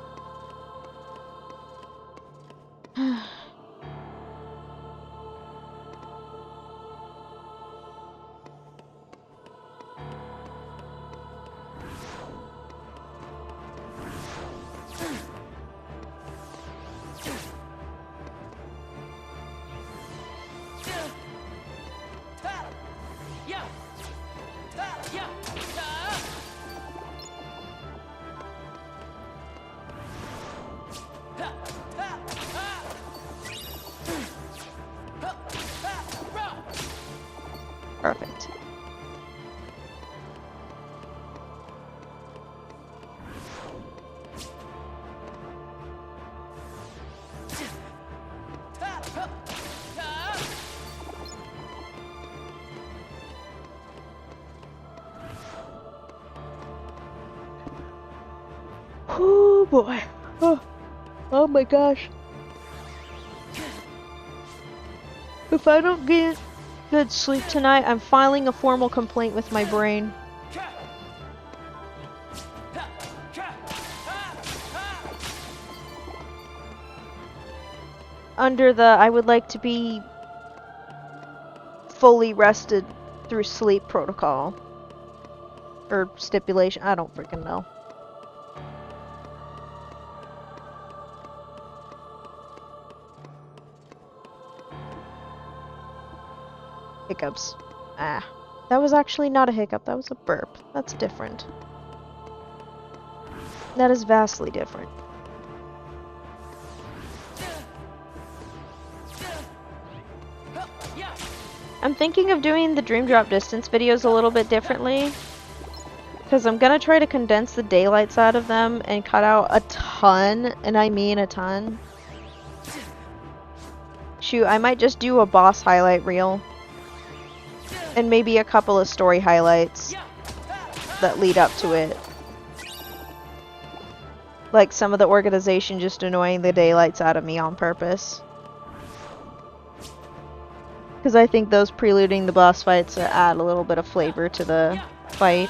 Perfect. Oh boy. Oh my gosh. If I don't get good sleep tonight, I'm filing a formal complaint with my brain. Under the I would like to be fully rested through sleep protocol. Or stipulation, I don't freaking know. Hiccups. Ah. That was actually not a hiccup, that was a burp. That's different. That is vastly different. I'm thinking of doing the Dream Drop Distance videos a little bit differently. Because I'm gonna try to condense the daylights out of them and cut out a ton, and I mean a ton. Shoot, I might just do a boss highlight reel. And maybe a couple of story highlights that lead up to it. Like some of the organization just annoying the daylights out of me on purpose. Because I think those preluding the boss fights add a little bit of flavor to the fight.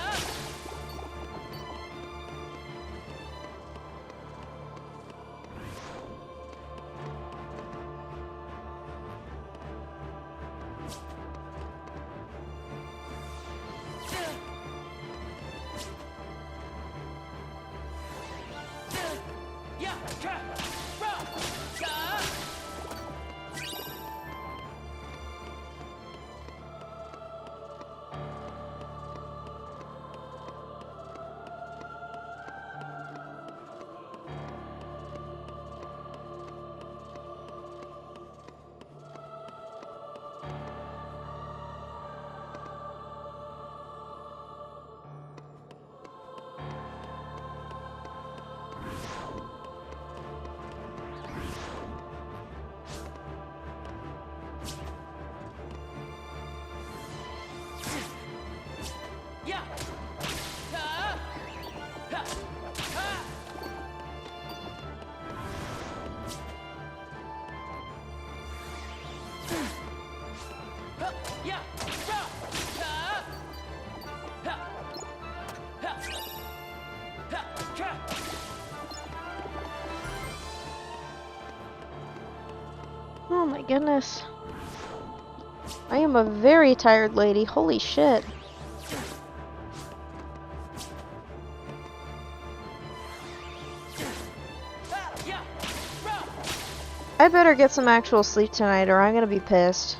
Oh my goodness. I am a very tired lady. Holy shit. I better get some actual sleep tonight or I'm gonna be pissed.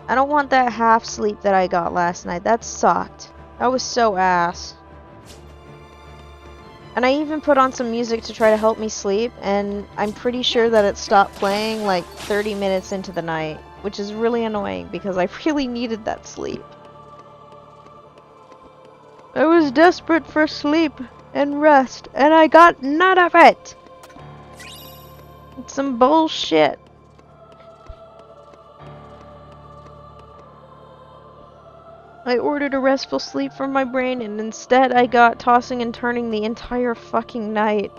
I don't want that half sleep that I got last night. That sucked. That was so ass. And I even put on some music to try to help me sleep, and I'm pretty sure that it stopped playing like 30 minutes into the night, which is really annoying because I really needed that sleep. I was desperate for sleep and rest, and I got none of it! It's some bullshit. I ordered a restful sleep for my brain, and instead I got tossing and turning the entire fucking night.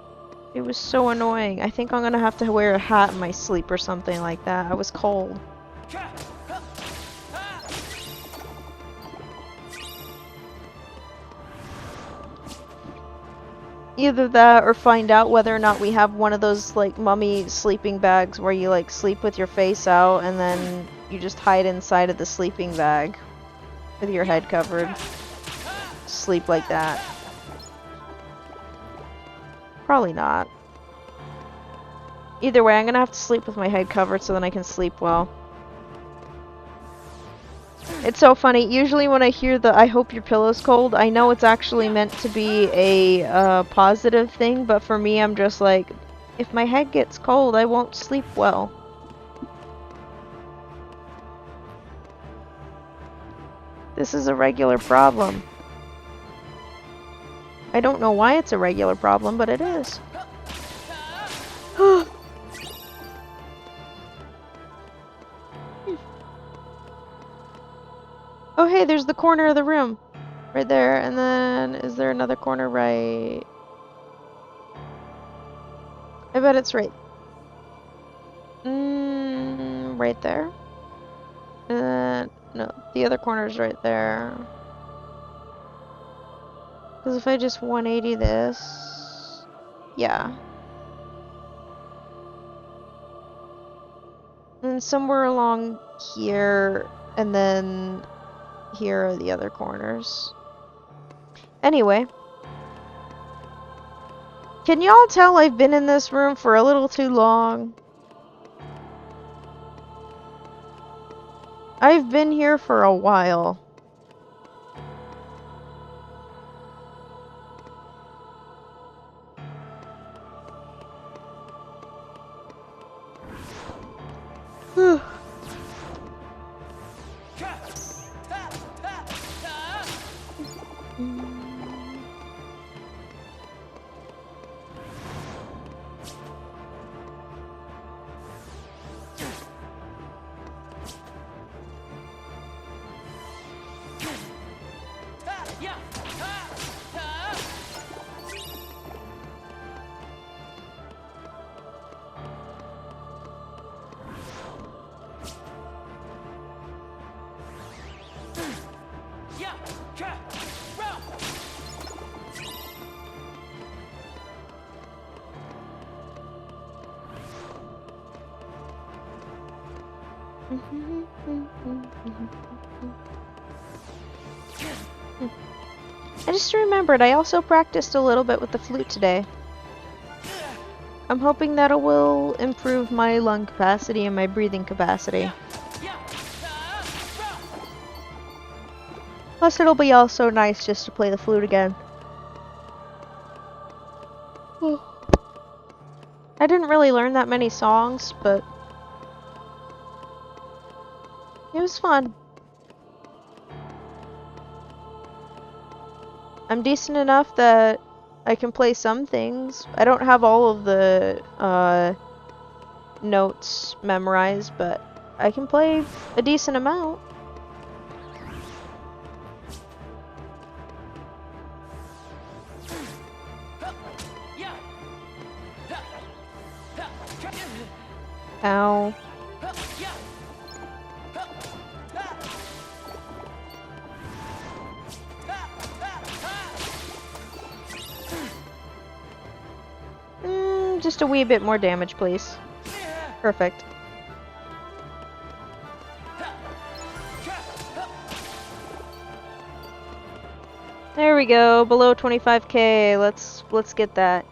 It was so annoying. I think I'm gonna have to wear a hat in my sleep or something like that. I was cold. Either that or find out whether or not we have one of those like mummy sleeping bags where you like sleep with your face out and then you just hide inside of the sleeping bag with your head covered. Sleep like that. Probably not. Either way, I'm gonna have to sleep with my head covered so then I can sleep well. It's so funny. Usually when I hear the "I hope your pillow's cold," I know it's actually meant to be a positive thing, but for me, I'm just like, if my head gets cold, I won't sleep well. This is a regular problem. I don't know why it's a regular problem, but it is. Oh hey, there's the corner of the room. Right there, and then is there another corner right? I bet it's right. Right there. No, the other corner's right there. Because if I just 180 this... Yeah. And somewhere along here, and then here are the other corners. Anyway. Can y'all tell I've been in this room for a little too long? I've been here for a while. I just remembered I also practiced a little bit with the flute today. I'm hoping that it will improve my lung capacity and my breathing capacity. Plus it'll be also nice just to play the flute again. I didn't really learn that many songs, but it was fun. I'm decent enough that I can play some things. I don't have all of the notes memorized, but I can play a decent amount. Ow. Just a wee bit more damage, please. Perfect. There we go, below 25k. Let's get that.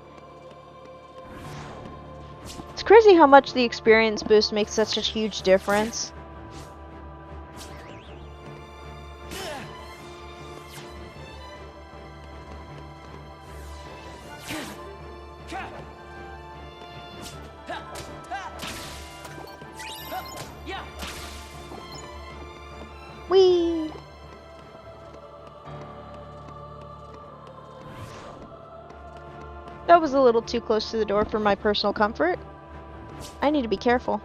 It's crazy how much the experience boost makes such a huge difference. That was a little too close to the door for my personal comfort. I need to be careful.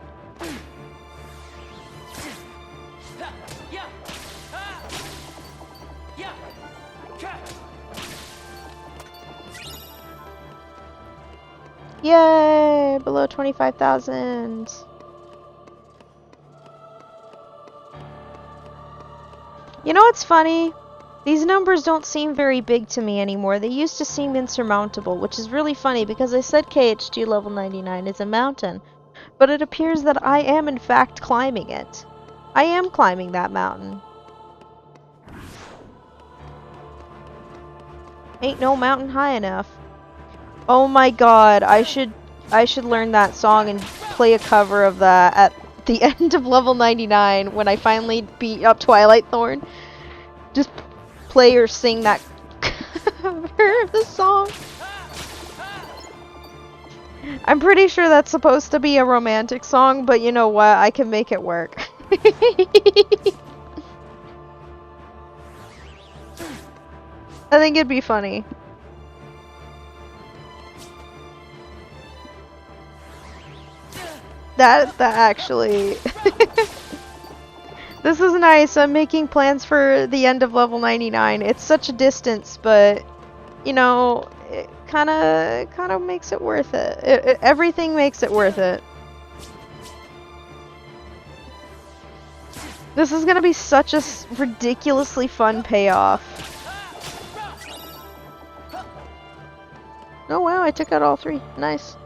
Yay! Below 25,000. You know what's funny? These numbers don't seem very big to me anymore. They used to seem insurmountable, which is really funny because I said KH2 level 99 is a mountain. But it appears that I am in fact climbing it. I am climbing that mountain. Ain't no mountain high enough. Oh my god, I should learn that song and play a cover of that at the end of level 99 when I finally beat up Twilight Thorn. Just play or sing that cover of the song. I'm pretty sure that's supposed to be a romantic song, but you know what? I can make it work. I think it'd be funny. That actually... This is nice. I'm making plans for the end of level 99. It's such a distance, but, you know, it kind of makes it worth it. Everything makes it worth it. This is gonna be such a ridiculously fun payoff. Oh wow, I took out all 3. Nice.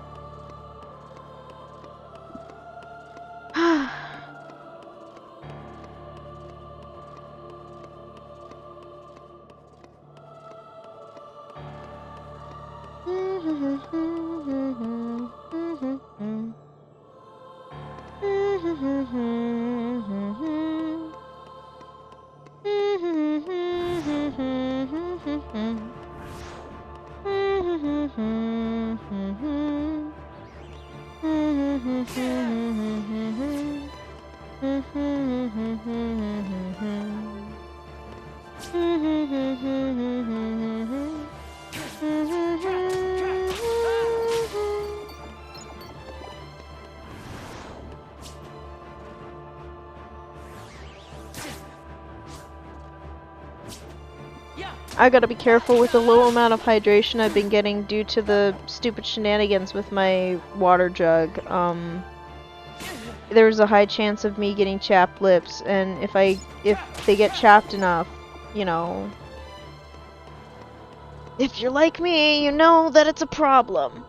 I gotta be careful with the low amount of hydration I've been getting due to the stupid shenanigans with my water jug. There's a high chance of me getting chapped lips, and if they get chapped enough, you know, if you're like me, you know that it's a problem.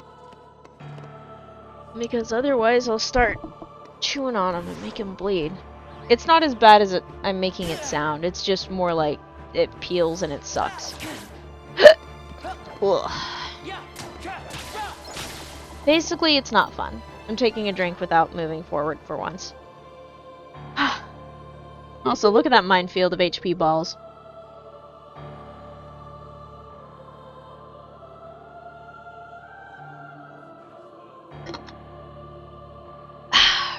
Because otherwise I'll start chewing on them and make them bleed. It's not as bad as I'm making it sound, it's just more like it peels and it sucks. Basically, it's not fun. I'm taking a drink without moving forward for once. Also, look at that minefield of HP balls.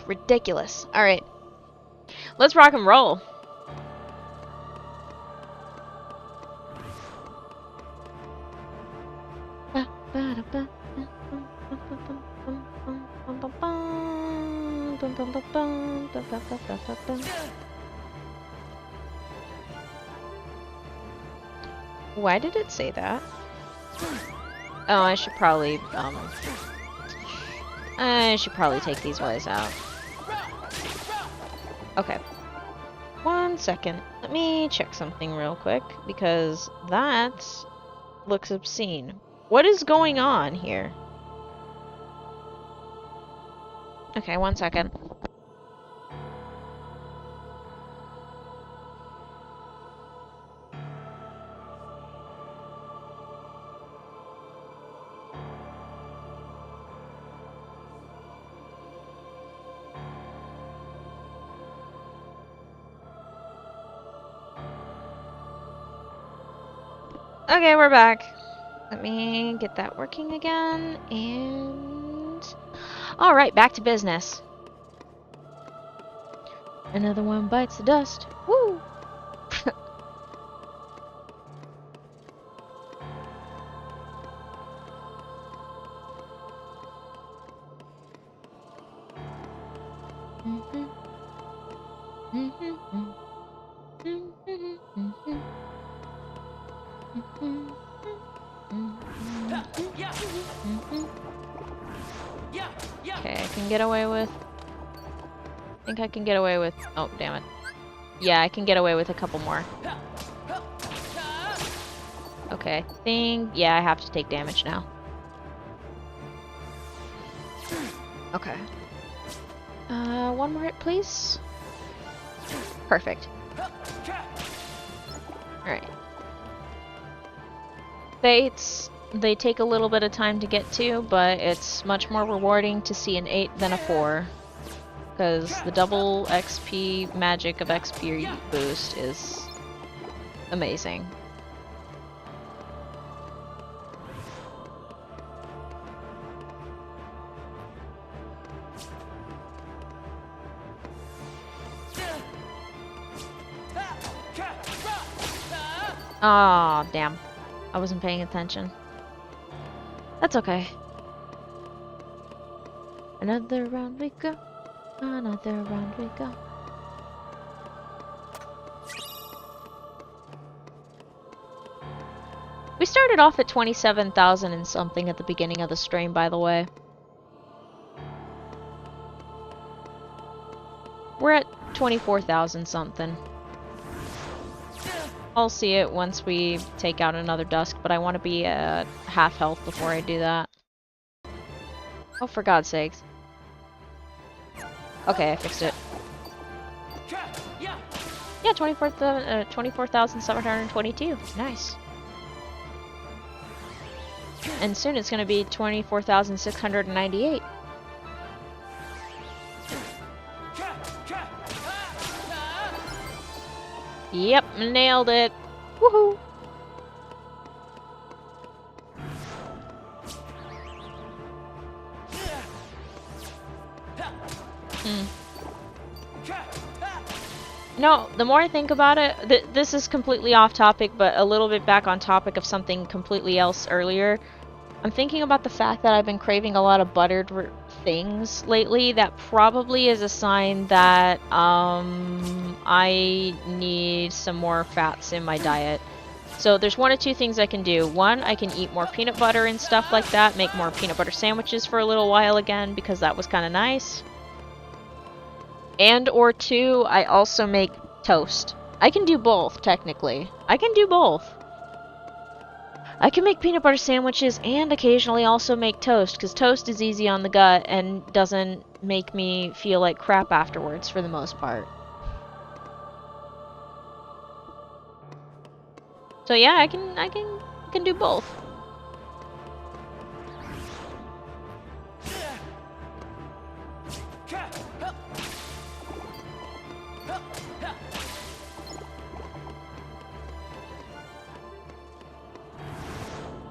Ridiculous. Alright. Let's rock and roll. Why did it say that? Oh, I should probably take these guys out. Okay. 1 second. Let me check something real quick, because that looks obscene. What is going on here? Okay, 1 second. Okay, we're back. Let me get that working again, and... Alright, back to business. Another one bites the dust. Woo! Okay, I can get away with... I think I can get away with... Oh, damn it. Yeah, I can get away with a couple more. Okay, I think... Yeah, I have to take damage now. Okay. One more hit, please. Perfect. Alright. They take a little bit of time to get to, but it's much more rewarding to see an 8 than a 4. Because the double XP magic of XP boost is amazing. Aw, damn. I wasn't paying attention. That's okay. Another round we go. Another round we go. We started off at 27,000 and something at the beginning of the stream, by the way. We're at 24,000 something. I'll see it once we take out another dusk, but I want to be at half health before I do that. Oh, for God's sakes. Okay, I fixed it. Yeah, 24,722. Nice. And soon it's going to be 24,698. Yep, nailed it. Woohoo! No, the more I think about it, this is completely off topic, but a little bit back on topic of something completely else earlier. I'm thinking about the fact that I've been craving a lot of buttered things lately. That probably is a sign that I need some more fats in my diet. So there's one of two things I can do. One, I can eat more peanut butter and stuff like that, make more peanut butter sandwiches for a little while again, because that was kind of nice. And or two, I also make toast. I can do both, technically. I can do both. I can make peanut butter sandwiches and occasionally also make toast, because toast is easy on the gut and doesn't make me feel like crap afterwards for the most part. So yeah, I can do both.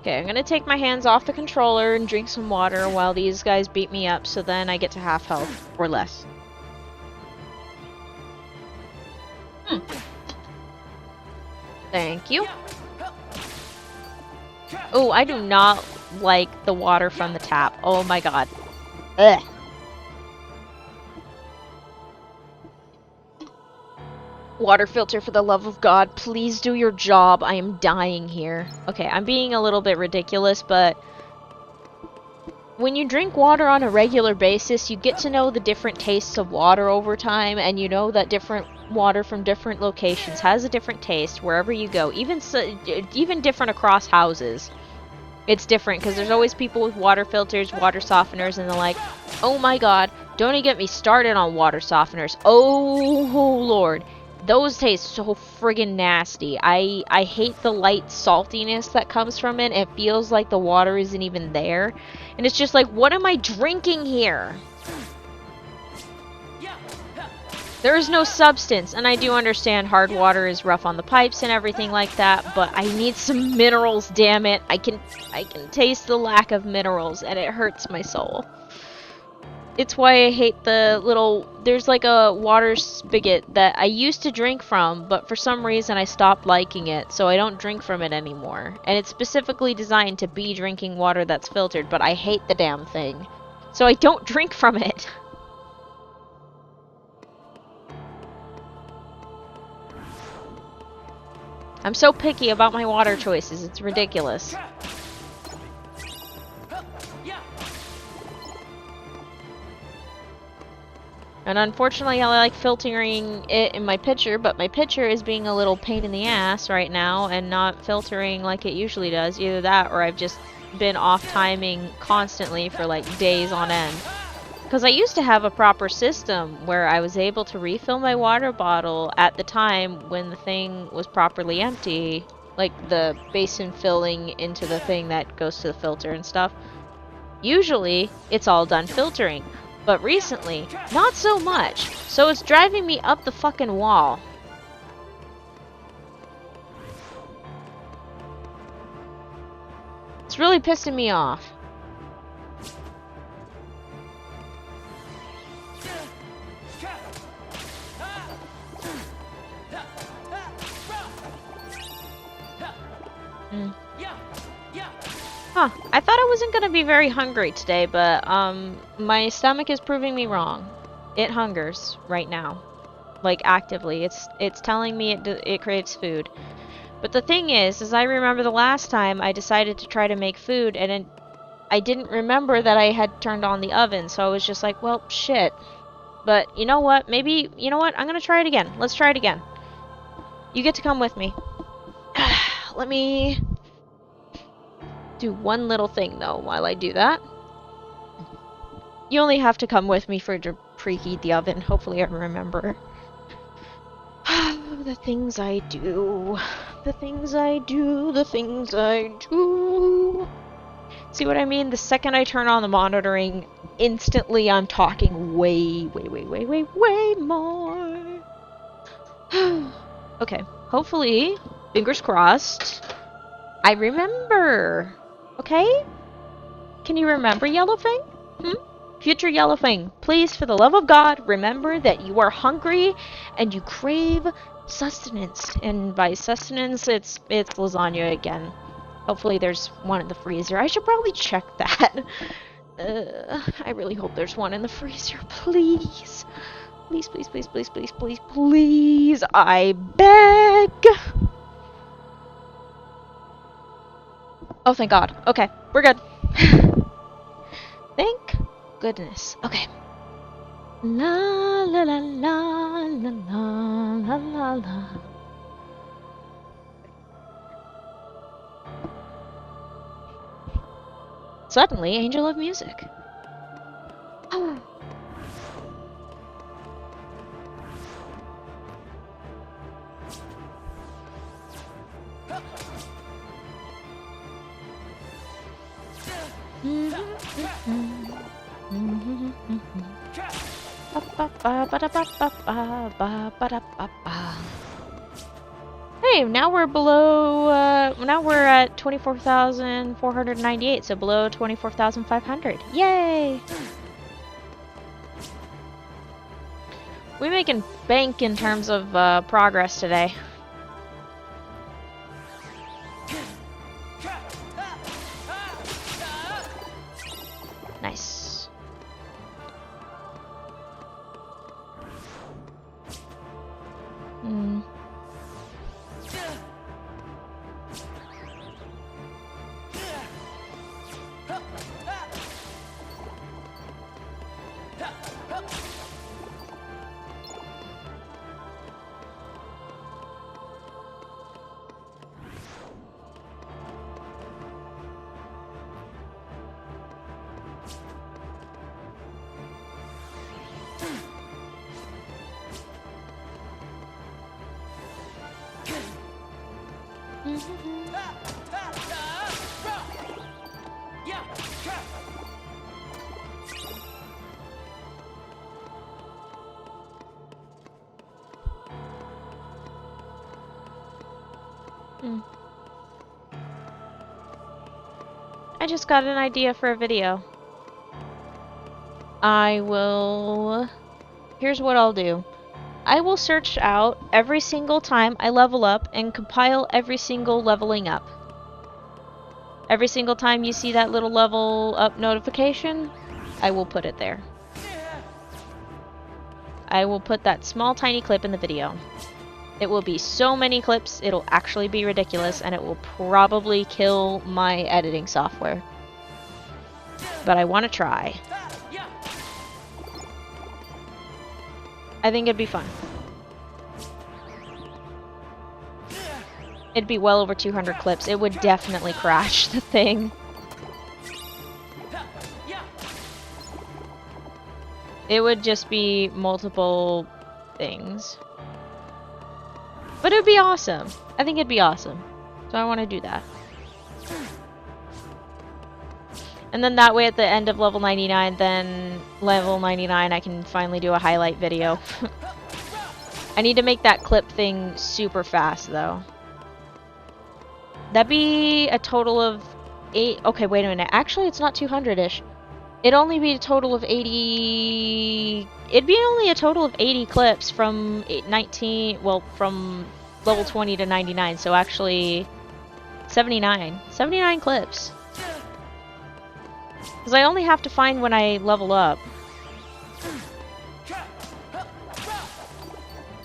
Okay, I'm gonna take my hands off the controller and drink some water while these guys beat me up, so then I get to half health, or less. Thank you. Oh, I do not like the water from the tap. Oh my god. Ugh. Water filter, for the love of God, please do your job. I am dying here. Okay, I'm being a little bit ridiculous, but when you drink water on a regular basis, you get to know the different tastes of water over time, and you know that different water from different locations has a different taste wherever you go, even different across houses. It's different, because there's always people with water filters, water softeners, and they're like, oh my god, don't even get me started on water softeners. Oh lord. Those taste so friggin' nasty. I hate the light saltiness that comes from it. It feels like the water isn't even there. And it's just like, what am I drinking here? There is no substance, and I do understand hard water is rough on the pipes and everything like that, but I need some minerals, damn it. I can taste the lack of minerals, and it hurts my soul. It's why I hate the little... There's like a water spigot that I used to drink from, but for some reason I stopped liking it, so I don't drink from it anymore. And it's specifically designed to be drinking water that's filtered, but I hate the damn thing. So I don't drink from it. I'm so picky about my water choices, it's ridiculous. And unfortunately, I like filtering it in my pitcher, but my pitcher is being a little pain in the ass right now and not filtering like it usually does. Either that or I've just been off timing constantly for like days on end. Because I used to have a proper system where I was able to refill my water bottle at the time when the thing was properly empty. Like the basin filling into the thing that goes to the filter and stuff. Usually, it's all done filtering. But recently, not so much. So it's driving me up the fucking wall. It's really pissing me off. Huh, I thought I wasn't gonna be very hungry today, but my stomach is proving me wrong. It hungers right now. Like actively. It's telling me it craves food. But the thing is I remember the last time I decided to try to make food and I didn't remember that I had turned on the oven, so I was just like, well, shit. But you know what? Maybe, you know what? I'm gonna try it again. Let's try it again. You get to come with me. Let me do one little thing, though, while I do that. You only have to come with me for to preheat the oven. Hopefully I remember. The things I do. The things I do. The things I do. See what I mean? The second I turn on the monitoring, instantly I'm talking way more. Okay. Hopefully, fingers crossed, I remember. Okay? Can you remember, Yellowfang? Future Yellowfang, please, for the love of God, remember that you are hungry and you crave sustenance. And by sustenance, it's lasagna again. Hopefully there's one in the freezer. I should probably check that. I really hope there's one in the freezer. Please. Please, please, please, please, please, please, please. I beg. Oh, thank God. Okay, we're good. Thank goodness. Okay. La la la la la la la la la. Suddenly, Angel of Music. Hey, now we're below, now we're at 24,498, so below 24,500. Yay! We're making bank in terms of progress today. Nice. I just got an idea for a video. Here's what I'll do. I will search out every single time I level up and compile every single leveling up. Every single time you see that little level up notification, I will put it there. I will put that small tiny clip in the video. It will be so many clips, it'll actually be ridiculous, and it will probably kill my editing software. But I want to try. I think it'd be fun. It'd be well over 200 clips. It would definitely crash the thing. It would just be multiple things. But it would be awesome. I think it'd be awesome. So I want to do that. And then that way at the end of level 99, then level 99 I can finally do a highlight video. I need to make that clip thing super fast though. That'd be a total of 8. Okay, wait a minute. Actually, it's not 200-ish. It'd only be a total of 80. It'd be only a total of 80 clips from 19. Well, from level 20 to 99. So actually, 79. 79 clips. Because I only have to find when I level up.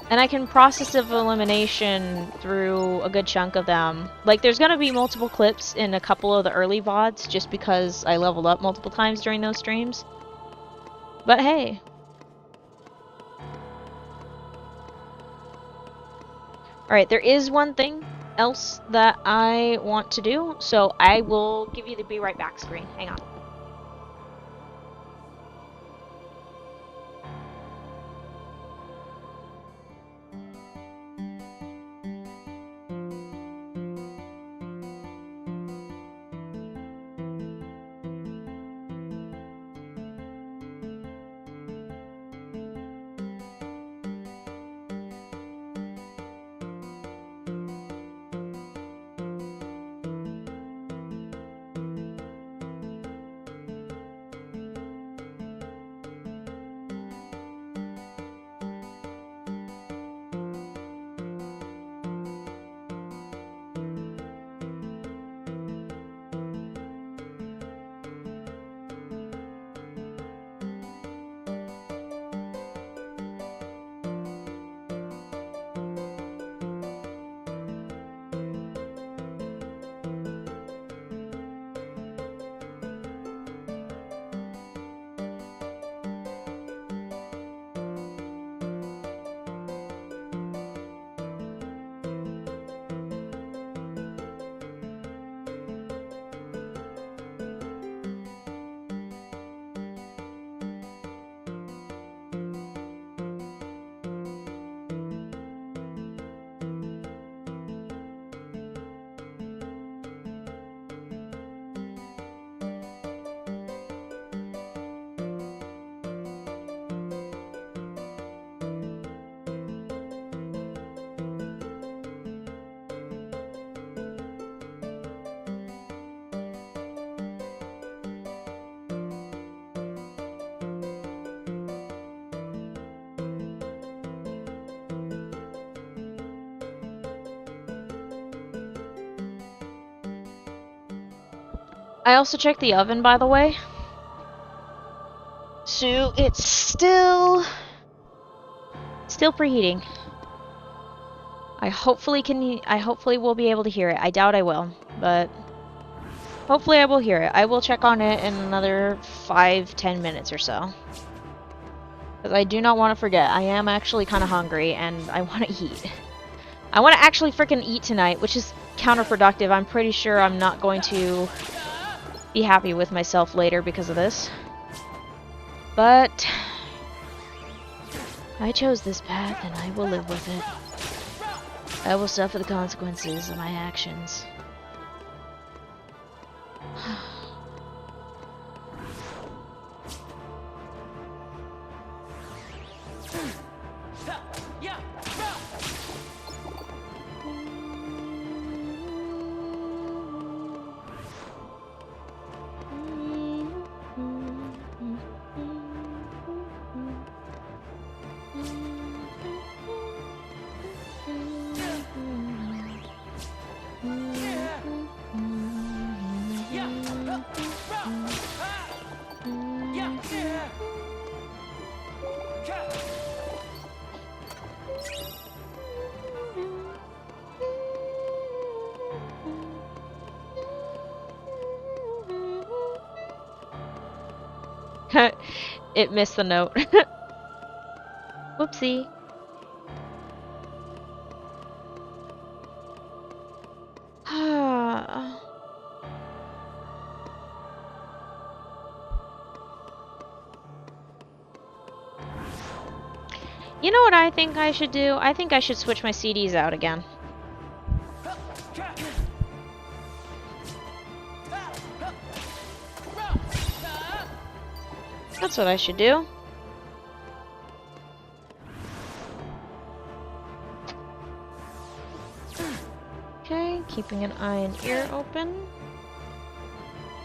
And I can process of elimination through a good chunk of them. Like, there's gonna be multiple clips in a couple of the early VODs, just because I leveled up multiple times during those streams. But hey. Alright, there is one thing else that I want to do, so I will give you the be right back screen. Hang on. I also checked the oven, by the way. So it's still preheating. I hopefully will be able to hear it. I doubt I will, but hopefully I will hear it. I will check on it in another 5-10 minutes or so. Because I do not want to forget. I am actually kind of hungry and I want to eat. I want to actually freaking eat tonight, which is counterproductive. I'm pretty sure I'm not going to be happy with myself later because of this. But I chose this path and I will live with it. I will suffer the consequences of my actions. It missed the note. Whoopsie. You know what I think I should do? I think I should switch my CDs out again. That's what I should do. Okay, keeping an eye and ear open.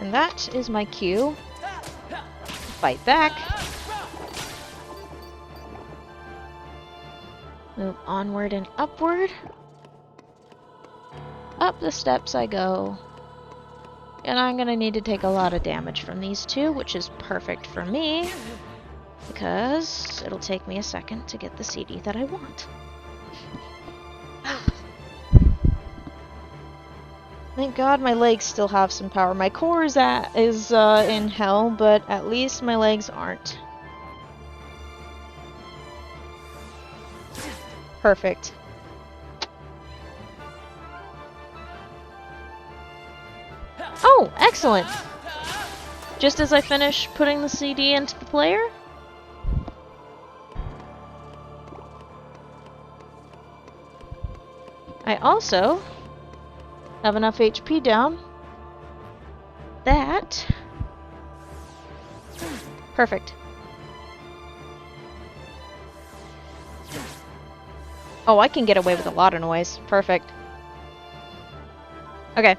And that is my cue. Fight back. Move onward and upward. Up the steps I go. And I'm gonna need to take a lot of damage from these two, which is perfect for me. Because it'll take me a second to get the CD that I want. Thank God my legs still have some power. My core is in hell, but at least my legs aren't. Perfect. Oh, excellent! Just as I finish putting the CD into the player? I also have enough HP down that... Perfect. Oh, I can get away with a lot of noise. Perfect. Okay.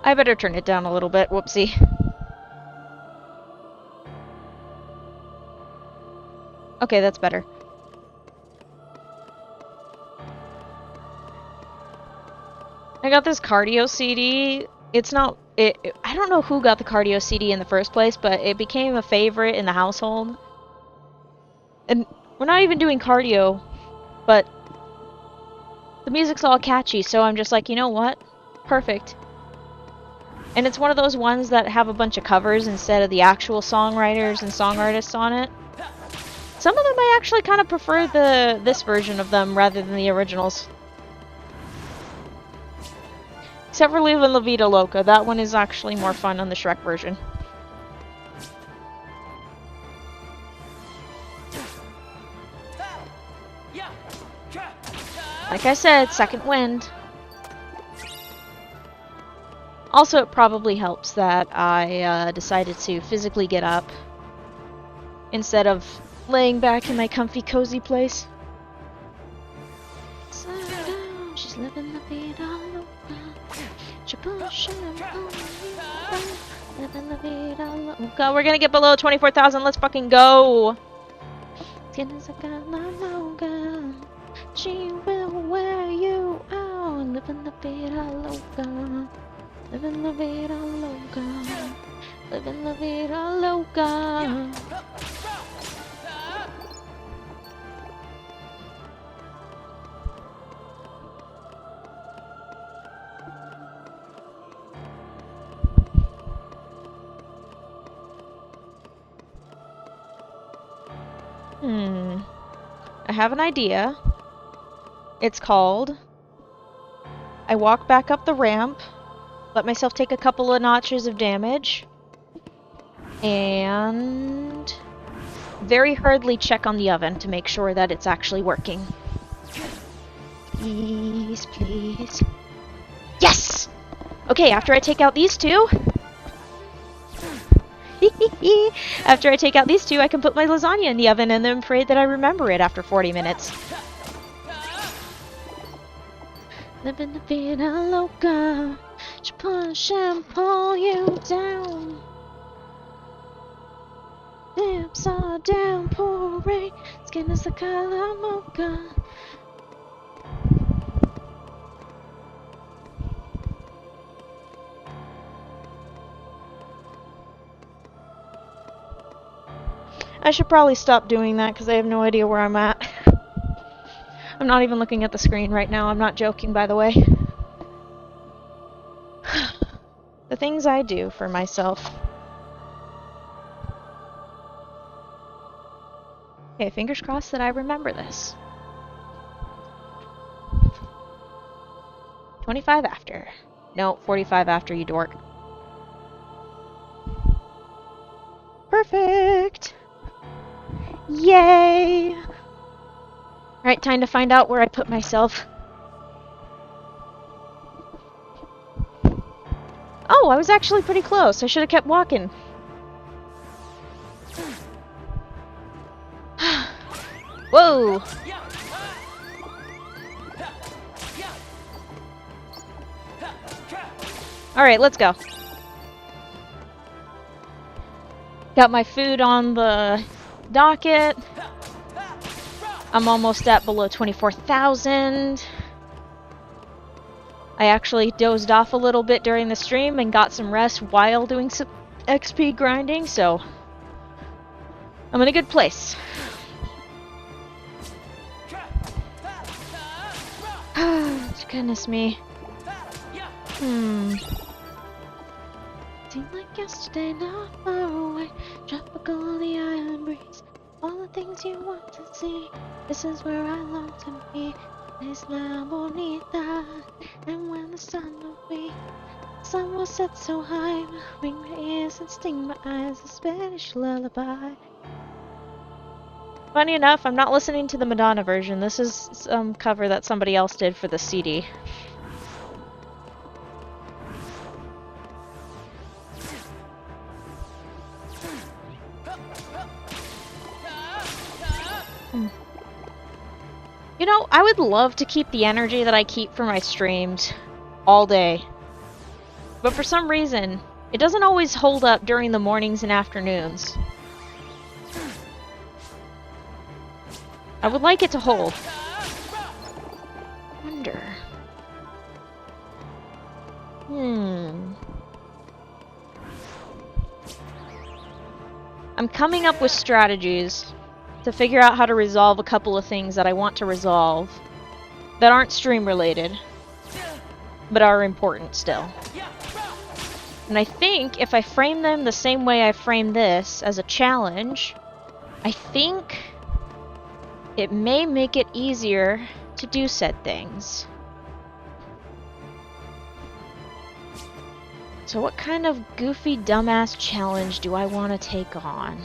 I better turn it down a little bit. Whoopsie. Okay, that's better. I got this cardio CD. It's not... I don't know who got the cardio CD in the first place, but it became a favorite in the household. And we're not even doing cardio, but the music's all catchy, so I'm just like, you know what? Perfect. And it's one of those ones that have a bunch of covers instead of the actual songwriters and song artists on it. Some of them I actually kind of prefer this version of them rather than the originals. Except for Viva La Vida Loca. That one is actually more fun on the Shrek version. Like I said, second wind. Also, it probably helps that I decided to physically get up instead of laying back in my comfy, cozy place. She's living the vida loca. She living the vida loca. We're gonna get below 24,000. Let's fucking go. She will wear you out. Living the vida loca. Living la vida loca. Living la vida loca. I have an idea. It's called I walk back up the ramp, let myself take a couple of notches of damage, and very hurriedly check on the oven to make sure that it's actually working. Please, please. Yes! Okay, after I take out these two... After I take out these two, I can put my lasagna in the oven and then pray that I remember it after 40 minutes. Living the vida loca. She push and pull you down. Lips are downpouring. Skin is the color mocha. I should probably stop doing that because I have no idea where I'm at. I'm not even looking at the screen right now. I'm not joking, by the way. The things I do for myself. Okay, fingers crossed that I remember this. 25 after. No, 45 after, you dork. Perfect! Yay! Alright, time to find out where I put myself. Oh, I was actually pretty close. I should have kept walking. Whoa! Alright, let's go. Got my food on the docket. I'm almost at below 24,000. I actually dozed off a little bit during the stream and got some rest while doing some XP grinding, so I'm in a good place. Goodness me. Seemed like yesterday, not far away. Tropical on the island breeze. All the things you want to see. This is where I long to be. Isla Bonita. And when the sun will be, the sun will set so high. Ring my ears and sting my eyes. A Spanish lullaby. Funny enough, I'm not listening to the Madonna version. This is some cover that somebody else did for the CD. You know, I would love to keep the energy that I keep for my streams all day. But for some reason, it doesn't always hold up during the mornings and afternoons. I would like it to hold. Wonder. I'm coming up with strategies to figure out how to resolve a couple of things that I want to resolve that aren't stream related, but are important still. And I think if I frame them the same way I frame this as a challenge, I think it may make it easier to do said things. So what kind of goofy dumbass challenge do I want to take on?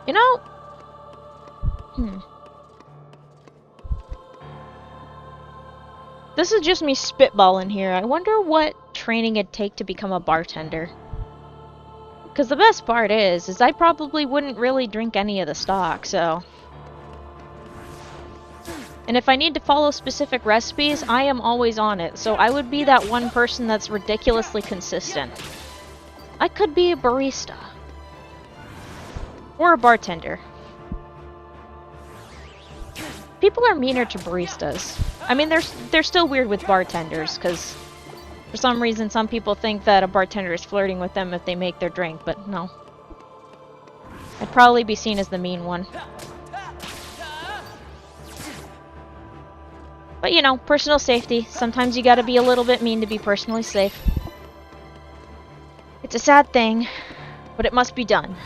You know? This is just me spitballing here. I wonder what training it'd take to become a bartender. Because the best part is I probably wouldn't really drink any of the stock, so... And if I need to follow specific recipes, I am always on it, so I would be that one person that's ridiculously consistent. I could be a barista. Or a bartender. People are meaner to baristas. I mean, they're still weird with bartenders, because for some reason some people think that a bartender is flirting with them if they make their drink, but no. I'd probably be seen as the mean one. But you know, personal safety. Sometimes you gotta be a little bit mean to be personally safe. It's a sad thing, but it must be done.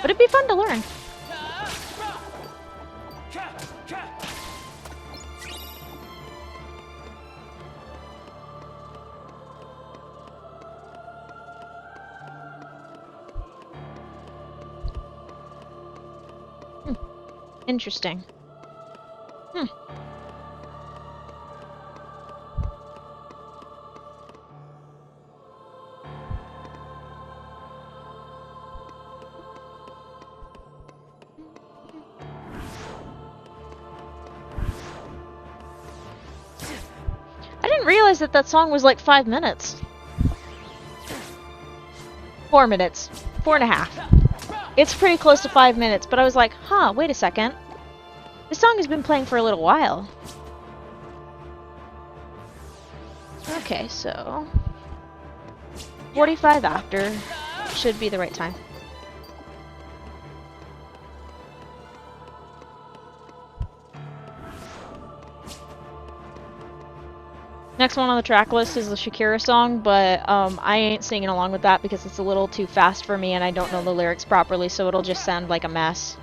But it'd be fun to learn. Interesting. didn't realize that that song was like 5 minutes. 4 minutes. 4.5. It's pretty close to 5 minutes, but I was like, huh, wait a second. This song has been playing for a little while. Okay, so 45 after should be the right time. Next one on the track list is the Shakira song, but I ain't singing along with that because it's a little too fast for me and I don't know the lyrics properly, so it'll just sound like a mess.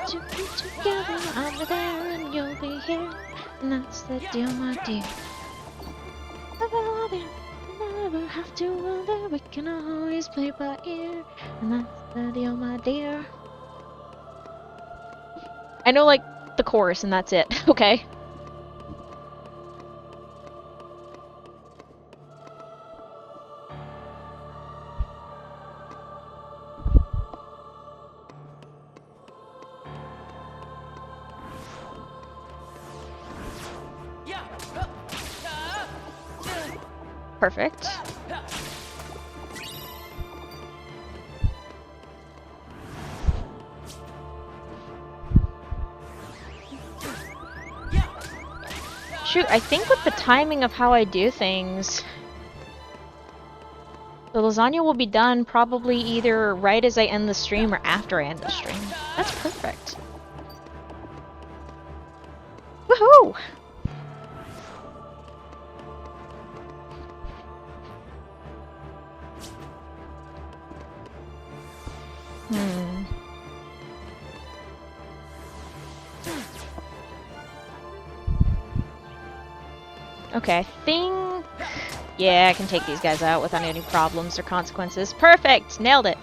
To be together, I'll be there and you'll be here, and that's the deal, my dear. Never have to wonder, we can always play by ear, and that's the deal, my dear. I know, like, the chorus, and that's it, okay? Perfect. Shoot, I think with the timing of how I do things, the lasagna will be done probably either right as I end the stream or after I end the stream. That's perfect. Woohoo! Okay, I think... yeah, I can take these guys out without any problems or consequences. Perfect! Nailed it!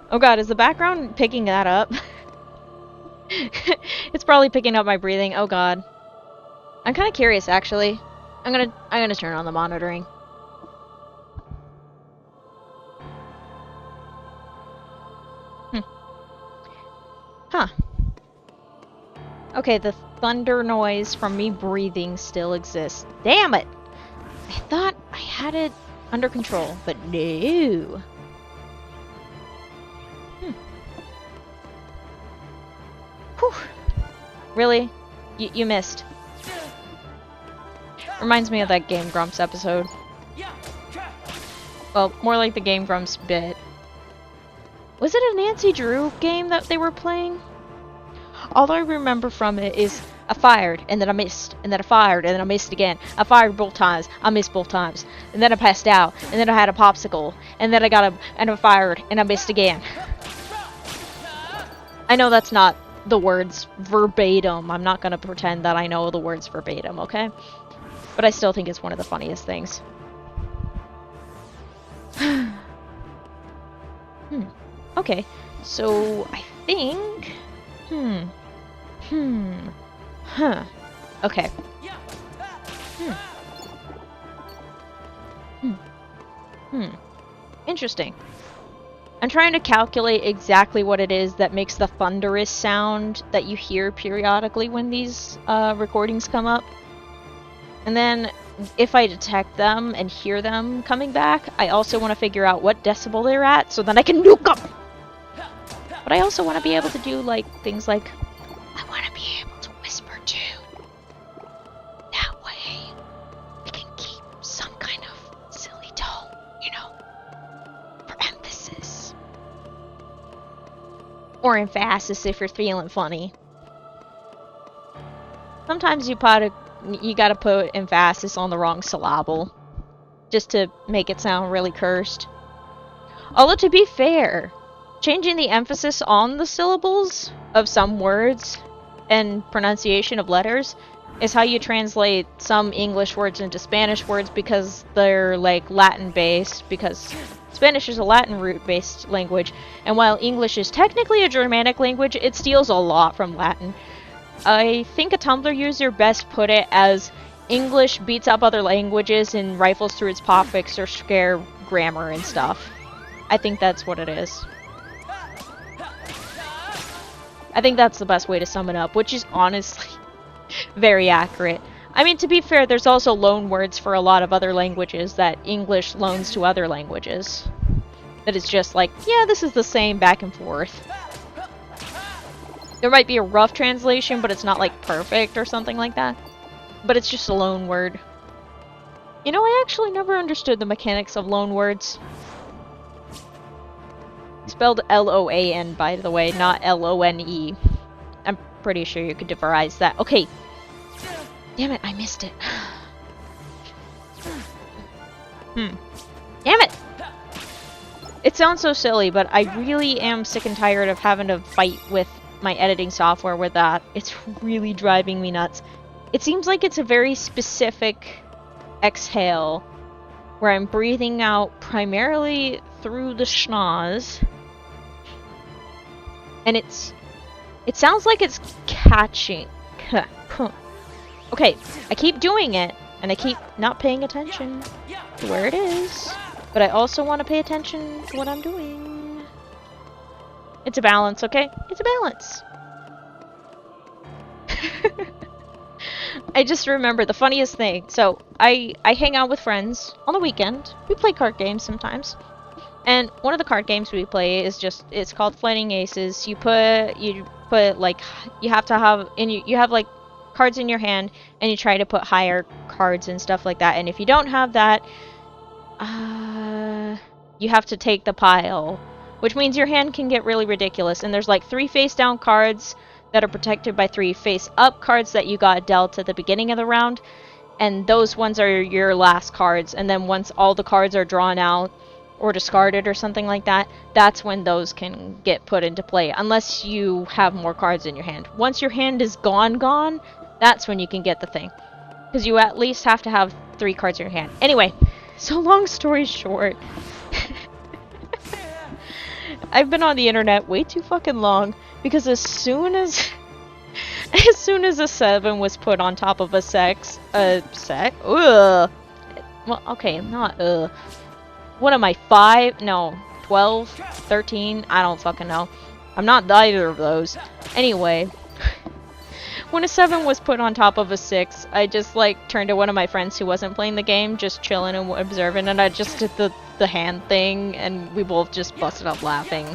Oh god, is the background picking that up? It's probably picking up my breathing. Oh god. I'm kind of curious, actually. I'm gonna turn on the monitoring. Huh. Okay, the thunder noise from me breathing still exists. Damn it! I thought I had it under control, but no. Whew. Really? You missed. Reminds me of that Game Grumps episode. Well, more like the Game Grumps bit. Was it a Nancy Drew game that they were playing? All I remember from it is I fired, and then I missed, and then I fired, and then I missed again. I fired both times, I missed both times. And then I passed out, and then I had a popsicle, and then I fired, and I missed again. I know that's not the words verbatim. I'm not gonna pretend that I know the words verbatim, okay? But I still think it's one of the funniest things. Okay, so I think... Okay. Interesting. I'm trying to calculate exactly what it is that makes the thunderous sound that you hear periodically when these recordings come up. And then, if I detect them and hear them coming back, I also want to figure out what decibel they're at so then I can nuke them! But I also want to be able to do, like, things like, I want to be able to whisper too. That way, we can keep some kind of silly tone, you know, for emphasis. Or emphasis if you're feeling funny. Sometimes you gotta put emphasis on the wrong syllable, just to make it sound really cursed. Although, to be fair, changing the emphasis on the syllables of some words and pronunciation of letters is how you translate some English words into Spanish words, because they're like Latin based, because Spanish is a Latin root based language, and while English is technically a Germanic language, it steals a lot from Latin. I think a Tumblr user best put it as English beats up other languages and rifles through its prefix or scare grammar and stuff. I think that's what it is. I think that's the best way to sum it up, which is honestly very accurate. I mean, to be fair, there's also loan words for a lot of other languages that English loans to other languages. That it's just like, yeah, this is the same back and forth. There might be a rough translation, but it's not like perfect or something like that. But it's just a loan word. You know, I actually never understood the mechanics of loan words. Spelled L-O-A-N, by the way, not L-O-N-E. I'm pretty sure you could devise that. Okay. Damn it, I missed it. Damn it! It sounds so silly, but I really am sick and tired of having to fight with my editing software with that. It's really driving me nuts. It seems like it's a very specific exhale, where I'm breathing out primarily through the schnoz. And it sounds like it's catching. Okay, I keep doing it, and I keep not paying attention to where it is, but I also want to pay attention to what I'm doing. It's a balance, okay? It's a balance. I just remember the funniest thing. So, I hang out with friends on the weekend. We play card games sometimes. And one of the card games we play is just, it's called Flanning Aces. You put like, you have to have, you have like cards in your hand, and you try to put higher cards and stuff like that. And if you don't have that, you have to take the pile, which means your hand can get really ridiculous. And there's like 3 face down cards that are protected by 3 face up cards that you got dealt at the beginning of the round. And those ones are your last cards. And then once all the cards are drawn out or discarded or something like that, that's when those can get put into play, unless you have more cards in your hand. Once your hand is gone, that's when you can get the thing, because you at least have to have 3 cards in your hand. Anyway, so long story short, I've been on the internet way too fucking long, because as soon as a 7 was put on top of a well, okay, not what am I, 5? No, 12? 13? I don't fucking know. I'm not either of those. Anyway, when a 7 was put on top of a 6, I just, like, turned to one of my friends who wasn't playing the game, just chilling and observing, and I just did the hand thing, and we both just busted up laughing.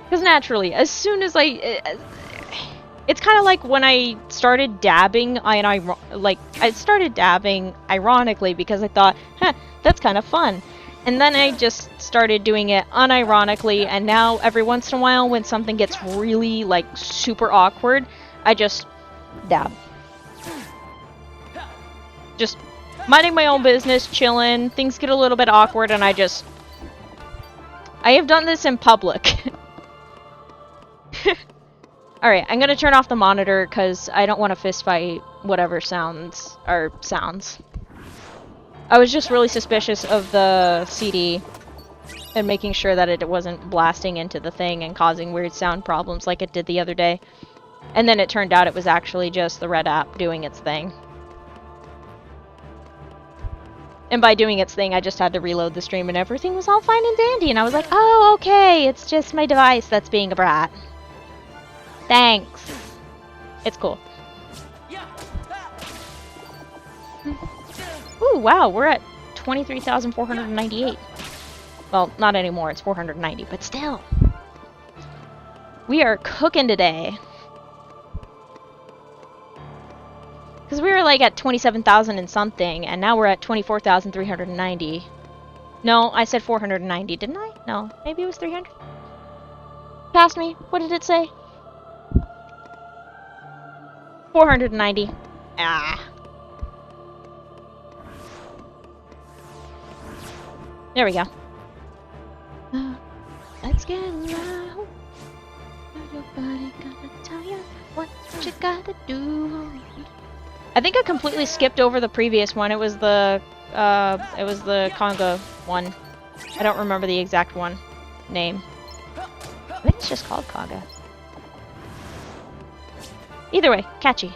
Because naturally, as soon as it's kind of like when I started dabbing, I started dabbing ironically, because I thought, that's kind of fun. And then I just started doing it unironically, and now every once in a while when something gets really, like, super awkward, I just dab. Just minding my own business, chilling, things get a little bit awkward, and I have done this in public. Alright, I'm gonna turn off the monitor, because I don't want to fist fight whatever sounds are sounds. I was just really suspicious of the CD and making sure that it wasn't blasting into the thing and causing weird sound problems like it did the other day. And then it turned out it was actually just the Red app doing its thing. And by doing its thing, I just had to reload the stream and everything was all fine and dandy. And I was like, oh, okay, it's just my device that's being a brat. Thanks. It's cool. Ooh, wow, we're at 23,498. Well, not anymore, it's 490, but still. We are cooking today. Because we were like at 27,000 and something, and now we're at 24,390. No, I said 490, didn't I? No, maybe it was 300. Past me, what did it say? 490. Ah. There we go. Let's get loud. Nobody gonna tell you what you gotta do. I think I completely skipped over the previous one. It was the conga one. I don't remember the exact one name. I think it's just called conga. Either way, catchy.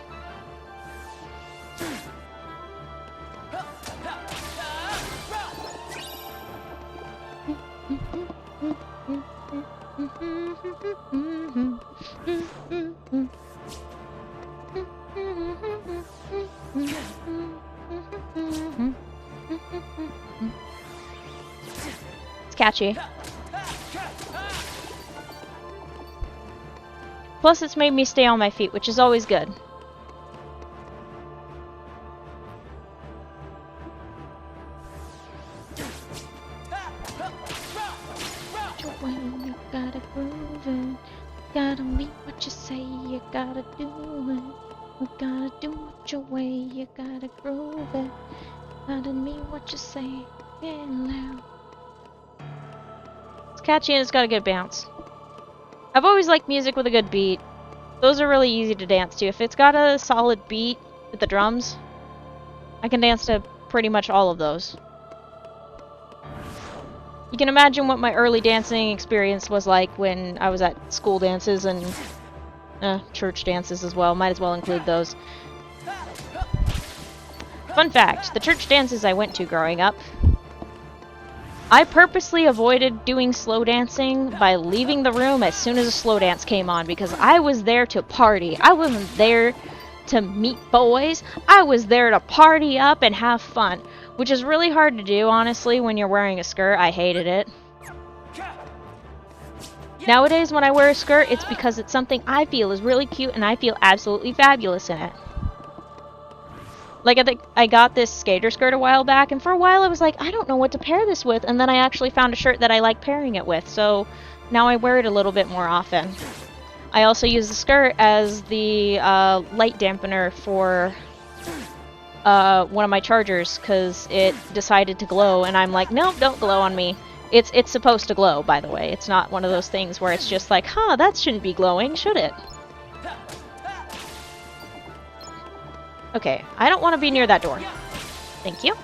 It's catchy. Plus, it's made me stay on my feet, which is always good. You gotta groove it. Gotta mean what you say. You gotta do it. You gotta do it your way. You gotta groove it. Gotta mean what you say. Yeah, loud. It's catchy and it's got a good bounce. I've always liked music with a good beat. Those are really easy to dance to. If it's got a solid beat with the drums, I can dance to pretty much all of those. You can imagine what my early dancing experience was like when I was at school dances and church dances as well. Might as well include those. Fun fact, the church dances I went to growing up, I purposely avoided doing slow dancing by leaving the room as soon as a slow dance came on because I was there to party. I wasn't there to meet boys. I was there to party up and have fun, which is really hard to do, honestly, when you're wearing a skirt. I hated it. Nowadays, when I wear a skirt, it's because it's something I feel is really cute and I feel absolutely fabulous in it. Like, I think I got this skater skirt a while back, and for a while I was like, I don't know what to pair this with, and then I actually found a shirt that I like pairing it with, so now I wear it a little bit more often. I also use the skirt as the light dampener for one of my chargers, because it decided to glow, and I'm like, nope, don't glow on me. It's supposed to glow, by the way. It's not one of those things where it's just like, huh, that shouldn't be glowing, should it? Okay, I don't want to be near that door. Thank you.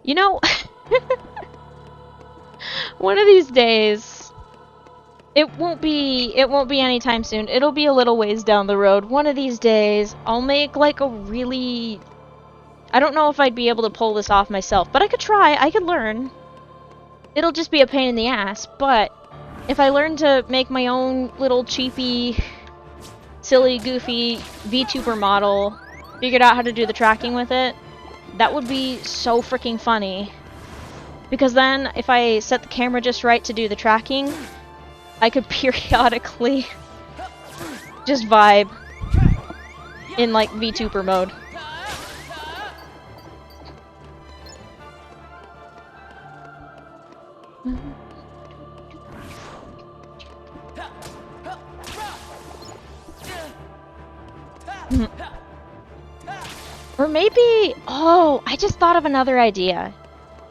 You know, one of these days, it won't be anytime soon. It'll be a little ways down the road. One of these days, I'll make like a really... I don't know if I'd be able to pull this off myself, but I could try. I could learn. It'll just be a pain in the ass, but if I learn to make my own little cheapy, silly, goofy VTuber model, figured out how to do the tracking with it, that would be so freaking funny. Because then, if I set the camera just right to do the tracking, I could periodically just vibe in, like, VTuber mode. Or maybe... Oh, I just thought of another idea.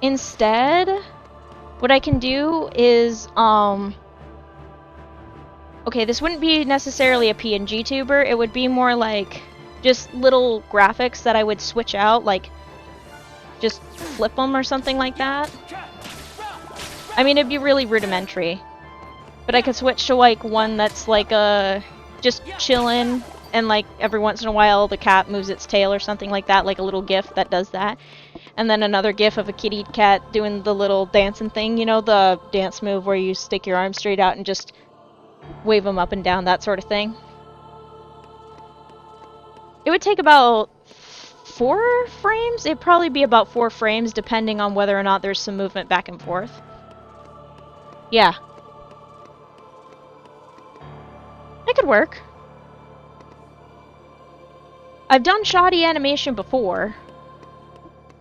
Instead, what I can do is, okay, this wouldn't be necessarily a PNG tuber. It would be more like just little graphics that I would switch out, like just flip them or something like that. I mean, it'd be really rudimentary. But I could switch to like one that's like just chillin', and like every once in a while the cat moves its tail or something like that, like a little gif that does that. And then another gif of a kitty cat doing the little dancing thing, you know, the dance move where you stick your arms straight out and just wave them up and down, that sort of thing. It would take about 4 frames? It'd probably be about 4 frames depending on whether or not there's some movement back and forth. Yeah. It could work. I've done shoddy animation before.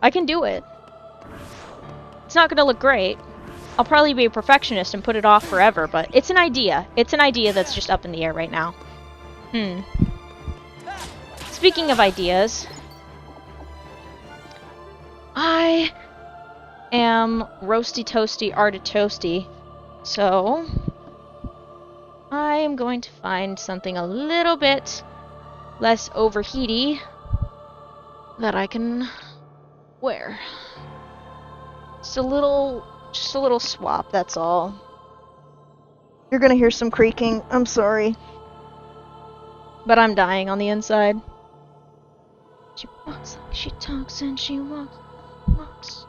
I can do it. It's not gonna look great, I'll probably be a perfectionist and put it off forever, but it's an idea. It's an idea that's just up in the air right now. Speaking of ideas, I am roasty toasty artichoasty, so I am going to find something a little bit less overheaty that I can wear. Just a little swap, that's all. You're gonna hear some creaking, I'm sorry. But I'm dying on the inside. She walks like she talks and she walks.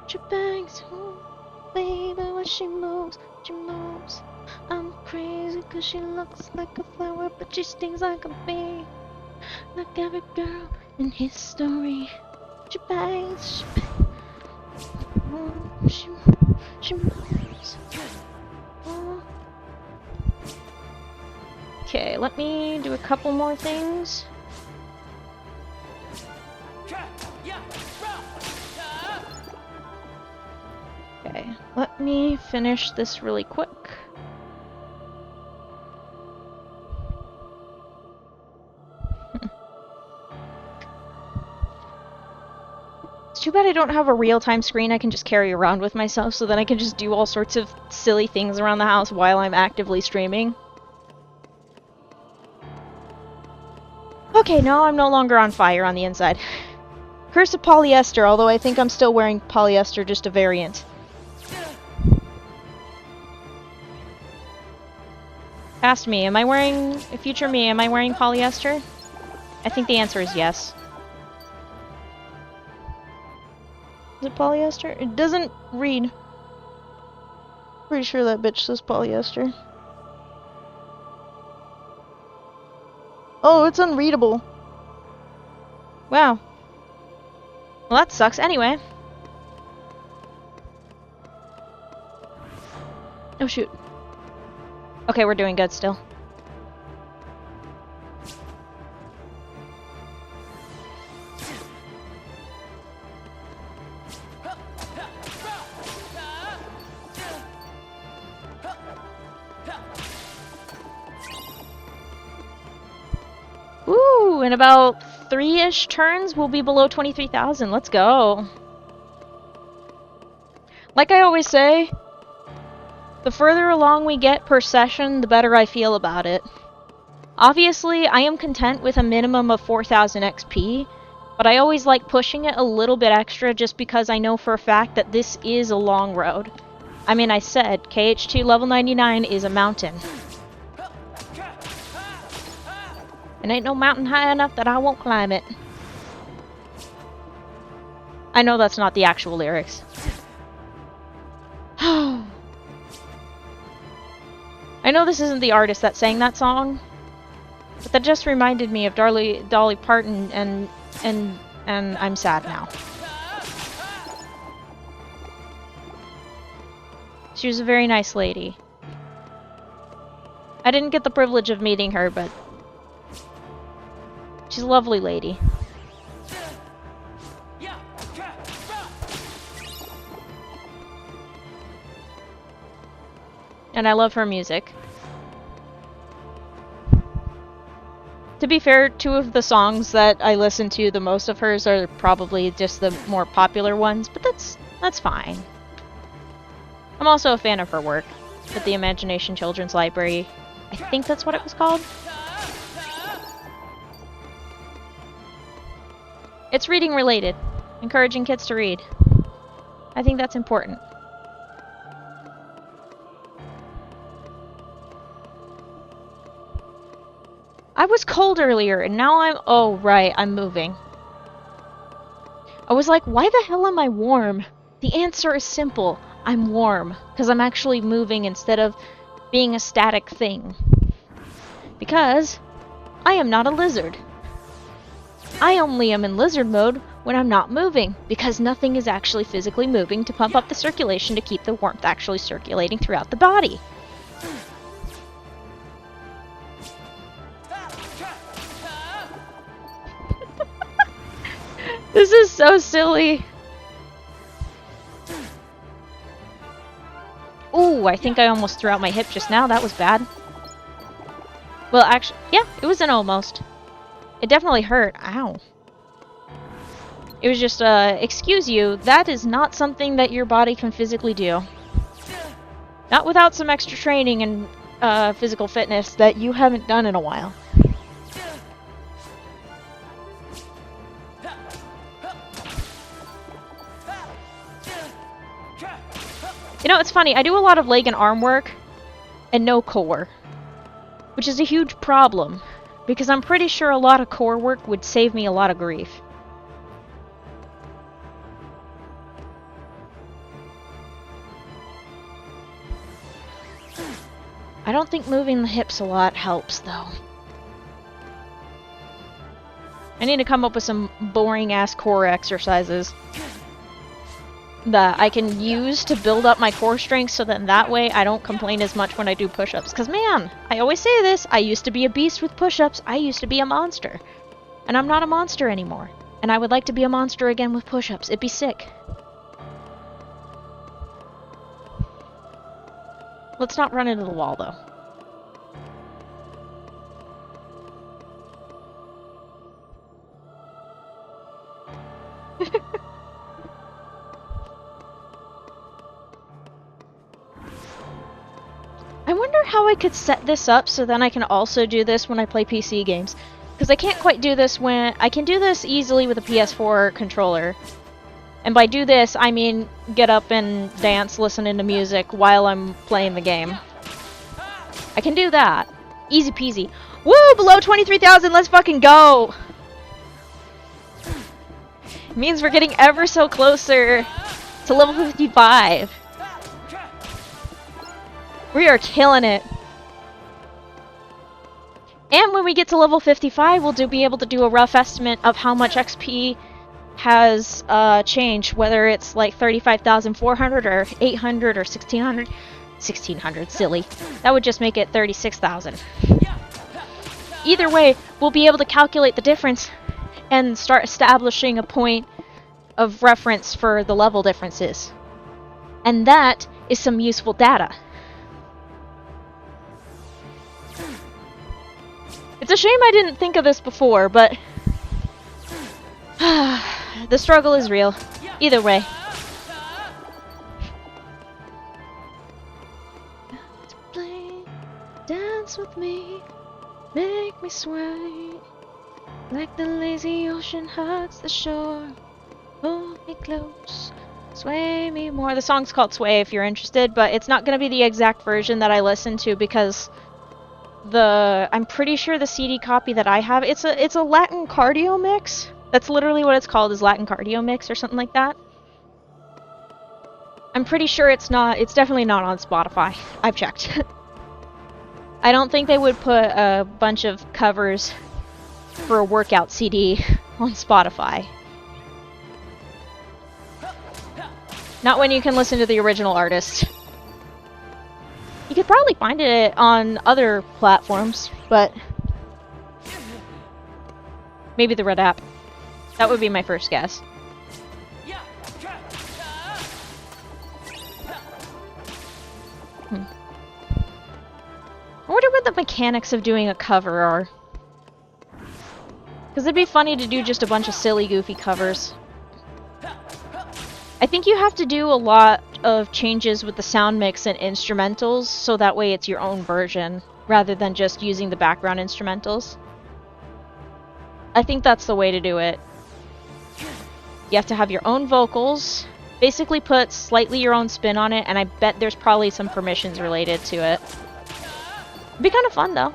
She bangs, oh, baby, when she moves. I'm crazy cause she looks like a flower, but she stings like a bee. Like every girl in history. She bangs, she moves. Oh. Okay, let me do a couple more things. Okay, let me finish this really quick. It's too bad I don't have a real-time screen I can just carry around with myself, so then I can just do all sorts of silly things around the house while I'm actively streaming. Okay, no, I'm no longer on fire on the inside. Curse of polyester, although I think I'm still wearing polyester, just a variant. Ask me, am I wearing polyester? I think the answer is yes. Is it polyester? It doesn't read. Pretty sure that bitch says polyester. Oh, it's unreadable. Wow. Well, that sucks. Anyway. Oh, shoot. Okay, we're doing good still. Ooh, in about 3-ish turns, we'll be below 23,000. Let's go. Like I always say, the further along we get per session, the better I feel about it. Obviously, I am content with a minimum of 4,000 XP, but I always like pushing it a little bit extra just because I know for a fact that this is a long road. I mean, I said, KH2 level 99 is a mountain. And ain't no mountain high enough that I won't climb it. I know that's not the actual lyrics. I know this isn't the artist that sang that song, but that just reminded me of Dolly Parton, and I'm sad now. She was a very nice lady. I didn't get the privilege of meeting her, but she's a lovely lady. And I love her music. To be fair, 2 of the songs that I listen to the most of hers are probably just the more popular ones, but that's fine. I'm also a fan of her work with the Imagination Children's Library. I think that's what it was called. It's reading related, encouraging kids to read. I think that's important. I was cold earlier, and now oh, right, I'm moving. I was like, why the hell am I warm? The answer is simple. I'm warm, because I'm actually moving instead of being a static thing. Because I am not a lizard. I only am in lizard mode when I'm not moving, because nothing is actually physically moving to pump up the circulation to keep the warmth actually circulating throughout the body. This is so silly. Ooh, I think I almost threw out my hip just now. That was bad. Well, actually, yeah, it was an almost. It definitely hurt. Ow. It was just, excuse you, that is not something that your body can physically do. Not without some extra training and physical fitness that you haven't done in a while. You know, it's funny, I do a lot of leg and arm work and no core, which is a huge problem because I'm pretty sure a lot of core work would save me a lot of grief. I don't think moving the hips a lot helps, though. I need to come up with some boring-ass core exercises that I can use to build up my core strength so that way I don't complain as much when I do push-ups. Because, man, I always say this, I used to be a beast with push-ups. I used to be a monster. And I'm not a monster anymore. And I would like to be a monster again with push-ups. It'd be sick. Let's not run into the wall, though. I wonder how I could set this up so then I can also do this when I play PC games. Because I can't quite do this when... I can do this easily with a PS4 controller. And by do this, I mean get up and dance listening to music while I'm playing the game. I can do that. Easy peasy. Woo! Below 23,000, let's fucking go! It means we're getting ever so closer to level 55. We are killing it. And when we get to level 55, we'll be able to do a rough estimate of how much XP has changed, whether it's like 35,400 or 800 or 1,600. 1,600, silly. That would just make it 36,000. Either way, we'll be able to calculate the difference and start establishing a point of reference for the level differences. And that is some useful data. It's a shame I didn't think of this before, but the struggle is real. Either way. Play, dance with me, make me sway, like the lazy ocean hugs the shore. Hold me close, sway me more. The song's called Sway if you're interested, but it's not going to be the exact version that I listen to because I'm pretty sure the CD copy that I have, it's a Latin cardio mix. That's literally what it's called, is Latin cardio mix or something like that. I'm pretty sure it's definitely not on Spotify. I've checked. I don't think they would put a bunch of covers for a workout CD on Spotify. Not when you can listen to the original artist. You could probably find it on other platforms, but maybe the Red app. That would be my first guess. I wonder what the mechanics of doing a cover are. Because it'd be funny to do just a bunch of silly, goofy covers. I think you have to do a lot of changes with the sound mix and instrumentals, so that way it's your own version, rather than just using the background instrumentals. I think that's the way to do it. You have to have your own vocals, basically put slightly your own spin on it, and I bet there's probably some permissions related to it. It'd be kind of fun, though.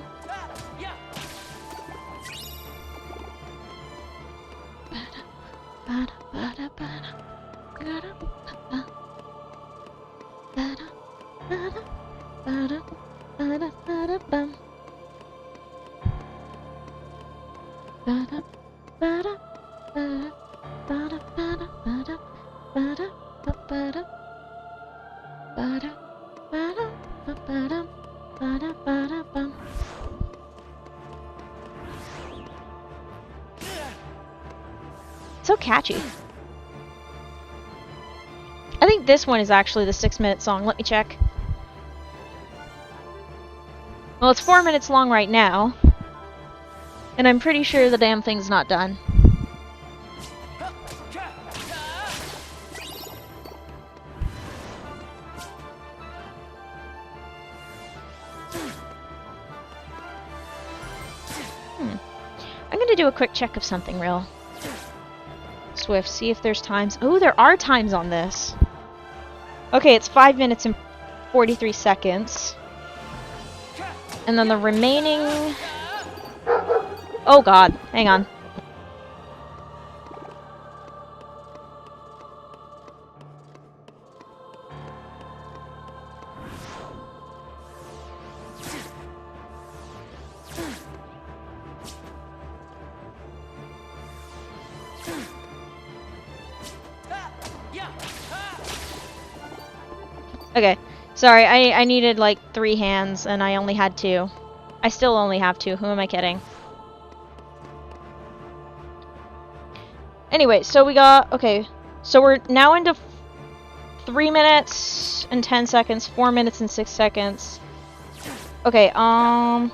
So catchy. I think this one is actually the 6-minute song. Let me check. Well, it's 4 minutes long right now. And I'm pretty sure the damn thing's not done. I'm gonna do a quick check of something real swift, see if there's times. Oh, there are times on this. Okay, it's 5 minutes and 43 seconds. And then the remaining... Oh god, hang on. Okay, sorry, I needed like 3 hands and I only had 2. I still only have 2, who am I kidding? Anyway, so we got, okay, so we're now into 3 minutes and 10 seconds, 4 minutes and 6 seconds. Okay, oh,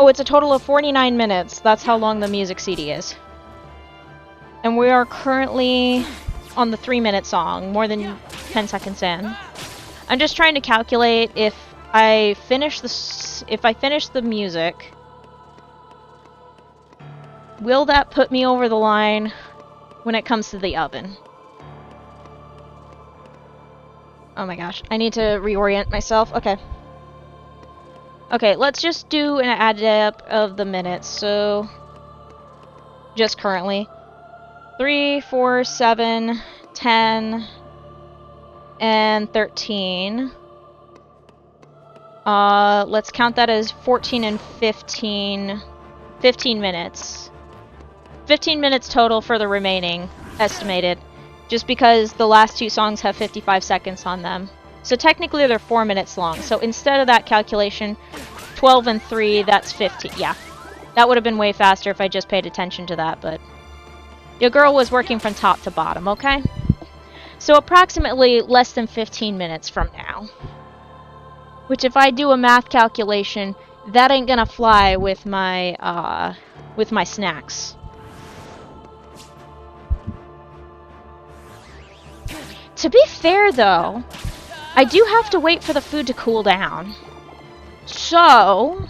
it's a total of 49 minutes. That's how long the music CD is. And we are currently on the 3-minute song, more than 10 seconds in. I'm just trying to calculate if I finish the music, will that put me over the line when it comes to the oven? Oh my gosh, I need to reorient myself. Okay. Okay, let's just do an add up of the minutes. So, just currently. 3, 4, 7, 10, and 13. Let's count that as 14 and 15. 15 minutes. 15 minutes total for the remaining, estimated. Just because the last 2 songs have 55 seconds on them. So technically they're 4 minutes long. So instead of that calculation, 12 and 3, that's 15. Yeah. That would have been way faster if I just paid attention to that, but... Your girl was working from top to bottom, okay? So approximately less than 15 minutes from now. Which, if I do a math calculation, that ain't gonna fly with my snacks. To be fair, though, I do have to wait for the food to cool down. So,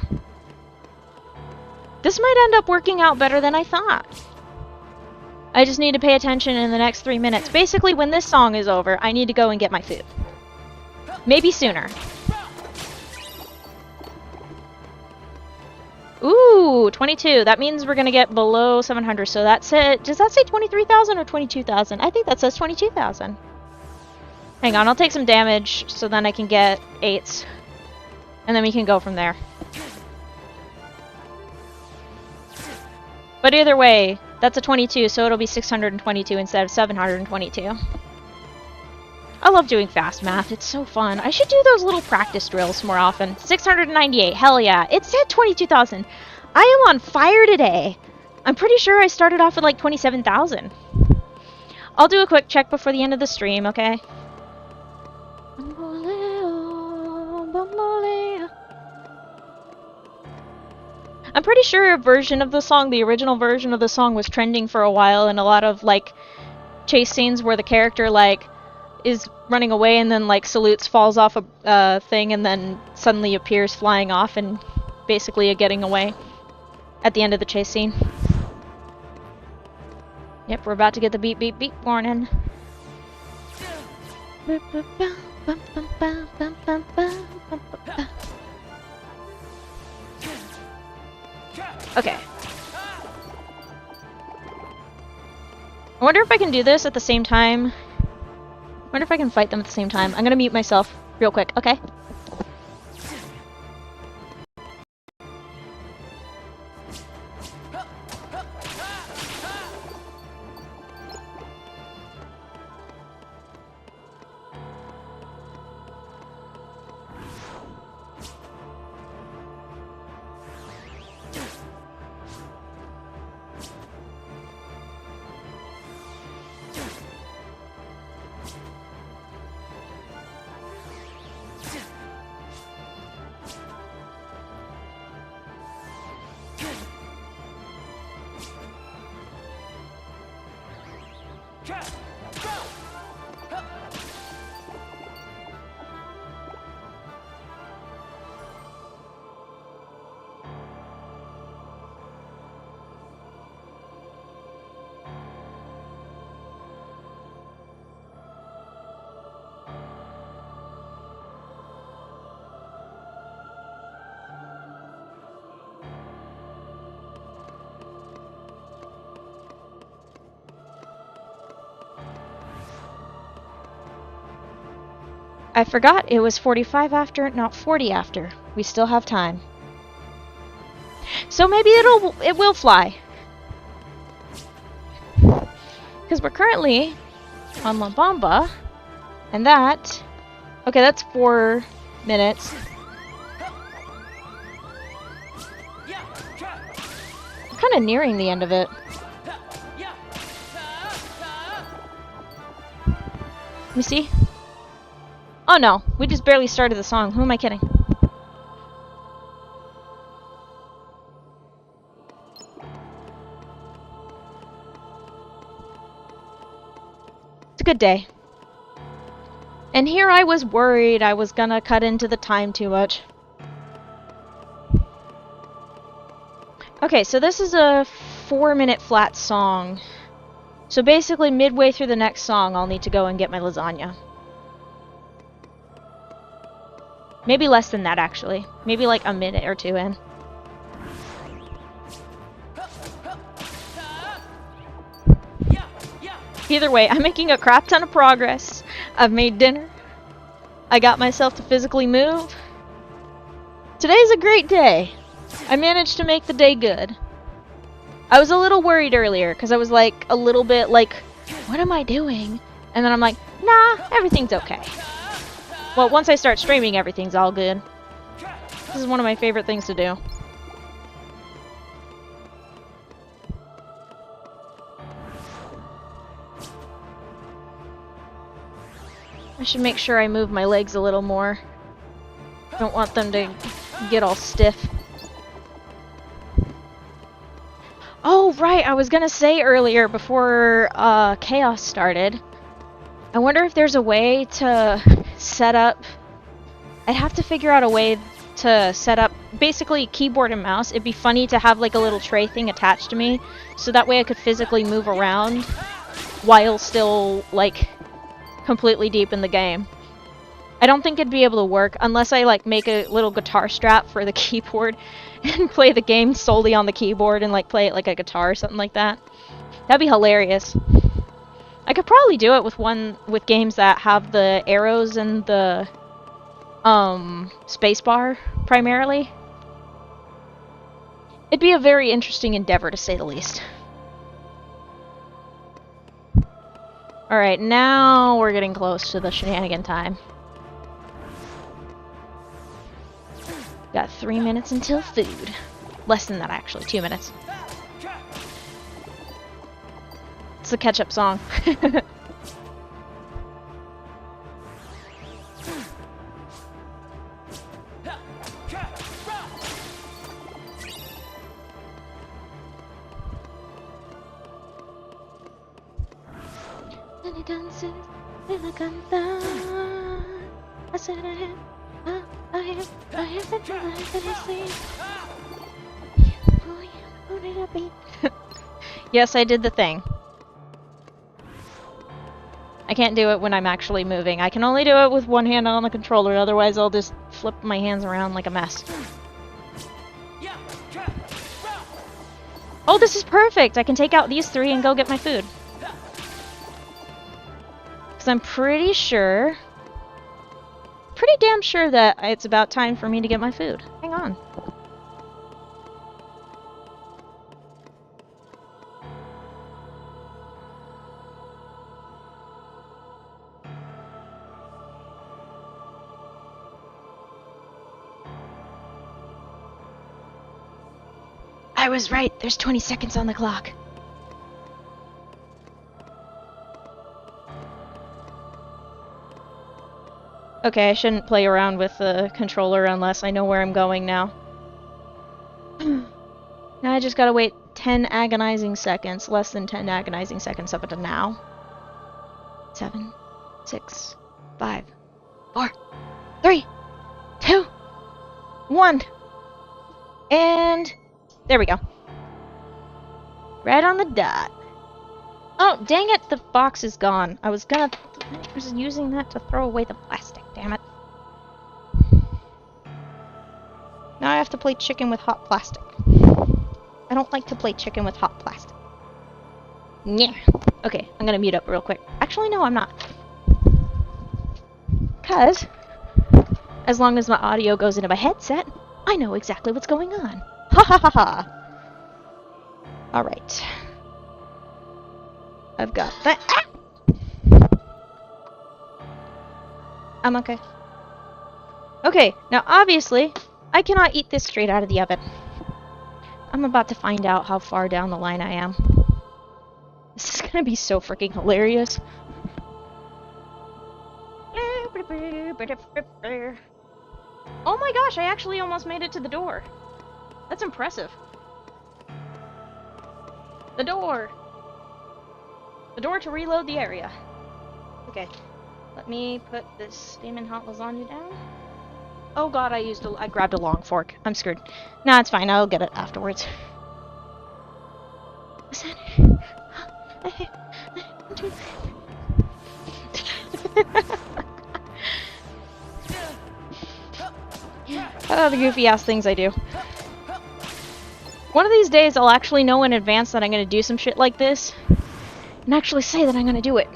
this might end up working out better than I thought. I just need to pay attention in the next 3 minutes. Basically, when this song is over, I need to go and get my food. Maybe sooner. Ooh, 22. That means we're gonna get below 700. So that's it. Does that say 23,000 or 22,000? I think that says 22,000. Hang on, I'll take some damage so then I can get 8s. And then we can go from there. But either way, that's a 22, so it'll be 622 instead of 722. I love doing fast math. It's so fun. I should do those little practice drills more often. 698. Hell yeah. It said 22,000. I am on fire today. I'm pretty sure I started off at like 27,000. I'll do a quick check before the end of the stream, okay? I'm pretty sure a version of the song, the original version of the song, was trending for a while in a lot of like chase scenes where the character like is running away and then like salutes, falls off a thing, and then suddenly appears flying off and basically a getting away at the end of the chase scene. Yep, we're about to get the beep beep beep warning. Okay. I wonder if I can do this at the same time. I wonder if I can fight them at the same time. I'm gonna mute myself real quick, okay? I forgot it was 45 after, not 40 after. We still have time. So maybe it will fly. Because we're currently on La Bamba, and that... Okay, that's 4 minutes. I'm kind of nearing the end of it. Let me see. Oh no, we just barely started the song. Who am I kidding? It's a good day. And here I was worried I was gonna cut into the time too much. Okay, so this is a 4-minute flat song. So basically midway through the next song I'll need to go and get my lasagna. Maybe less than that, actually. Maybe like a minute or 2 in. Either way, I'm making a crap ton of progress. I've made dinner. I got myself to physically move. Today's a great day. I managed to make the day good. I was a little worried earlier, because I was like, a little bit like, what am I doing? And then I'm like, nah, everything's okay. Well, once I start streaming, everything's all good. This is one of my favorite things to do. I should make sure I move my legs a little more. Don't want them to get all stiff. Oh, right, I was gonna say earlier, before Chaos started, I wonder if there's a way to set up... I'd have to figure out a way to set up basically keyboard and mouse. It'd be funny to have like a little tray thing attached to me, so that way I could physically move around while still like completely deep in the game. I don't think it'd be able to work unless I like make a little guitar strap for the keyboard and play the game solely on the keyboard and like play it like a guitar or something like that. That'd be hilarious. I could probably do it with games that have the arrows and the spacebar primarily. It'd be a very interesting endeavor, to say the least. Alright, now we're getting close to the shenanigan time. Got 3 minutes until food. Less than that, actually. 2 minutes. It's a catch-up song. I said I have the life that I see. Yes, I did the thing. I can't do it when I'm actually moving. I can only do it with one hand on the controller, otherwise I'll just flip my hands around like a mess. Oh, this is perfect! I can take out these 3 and go get my food. Because I'm pretty damn sure that it's about time for me to get my food. Hang on. I was right. There's 20 seconds on the clock. Okay, I shouldn't play around with the controller unless I know where I'm going now. Now I just gotta wait 10 agonizing seconds, less than 10 agonizing seconds up until now. 7, 6, 5, 4, 3, 2, 1. And there we go. Right on the dot. Oh, dang it, the box is gone. I was using that to throw away the plastic, damn it. Now I have to play chicken with hot plastic. I don't like to play chicken with hot plastic. Yeah. Okay, I'm gonna mute up real quick. Actually, no, I'm not. Because, as long as my audio goes into my headset, I know exactly what's going on. Ha ha ha ha! Alright. I've got that. Ah! I'm okay. Okay, now obviously, I cannot eat this straight out of the oven. I'm about to find out how far down the line I am. This is gonna be so freaking hilarious. Oh my gosh, I actually almost made it to the door. That's impressive. The door! The door to reload the area. Okay, let me put this steaming hot lasagna down. Oh god, I grabbed a long fork. I'm screwed. Nah, it's fine, I'll get it afterwards. Oh, the goofy ass things I do. One of these days I'll actually know in advance that I'm gonna do some shit like this, and actually say that I'm gonna do it.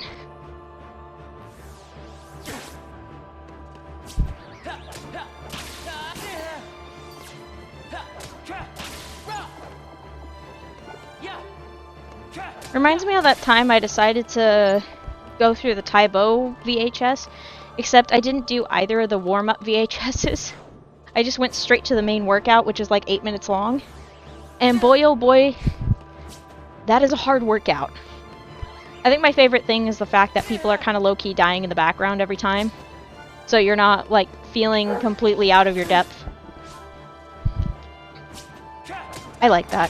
Reminds me of that time I decided to go through the Taibo VHS, except I didn't do either of the warm-up VHSs. I just went straight to the main workout, which is like 8 minutes long. And boy oh boy, that is a hard workout. I think my favorite thing is the fact that people are kind of low-key dying in the background every time. So you're not, like, feeling completely out of your depth. I like that.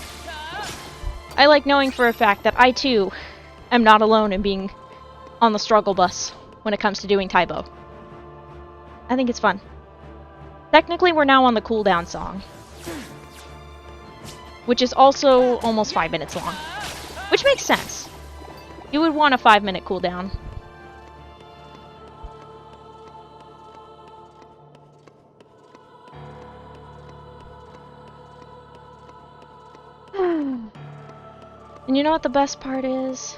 I like knowing for a fact that I, too, am not alone in being on the struggle bus when it comes to doing Taibo. I think it's fun. Technically, we're now on the cooldown song, which is also almost 5 minutes long, which makes sense. You would want a 5-minute cooldown. And you know what the best part is?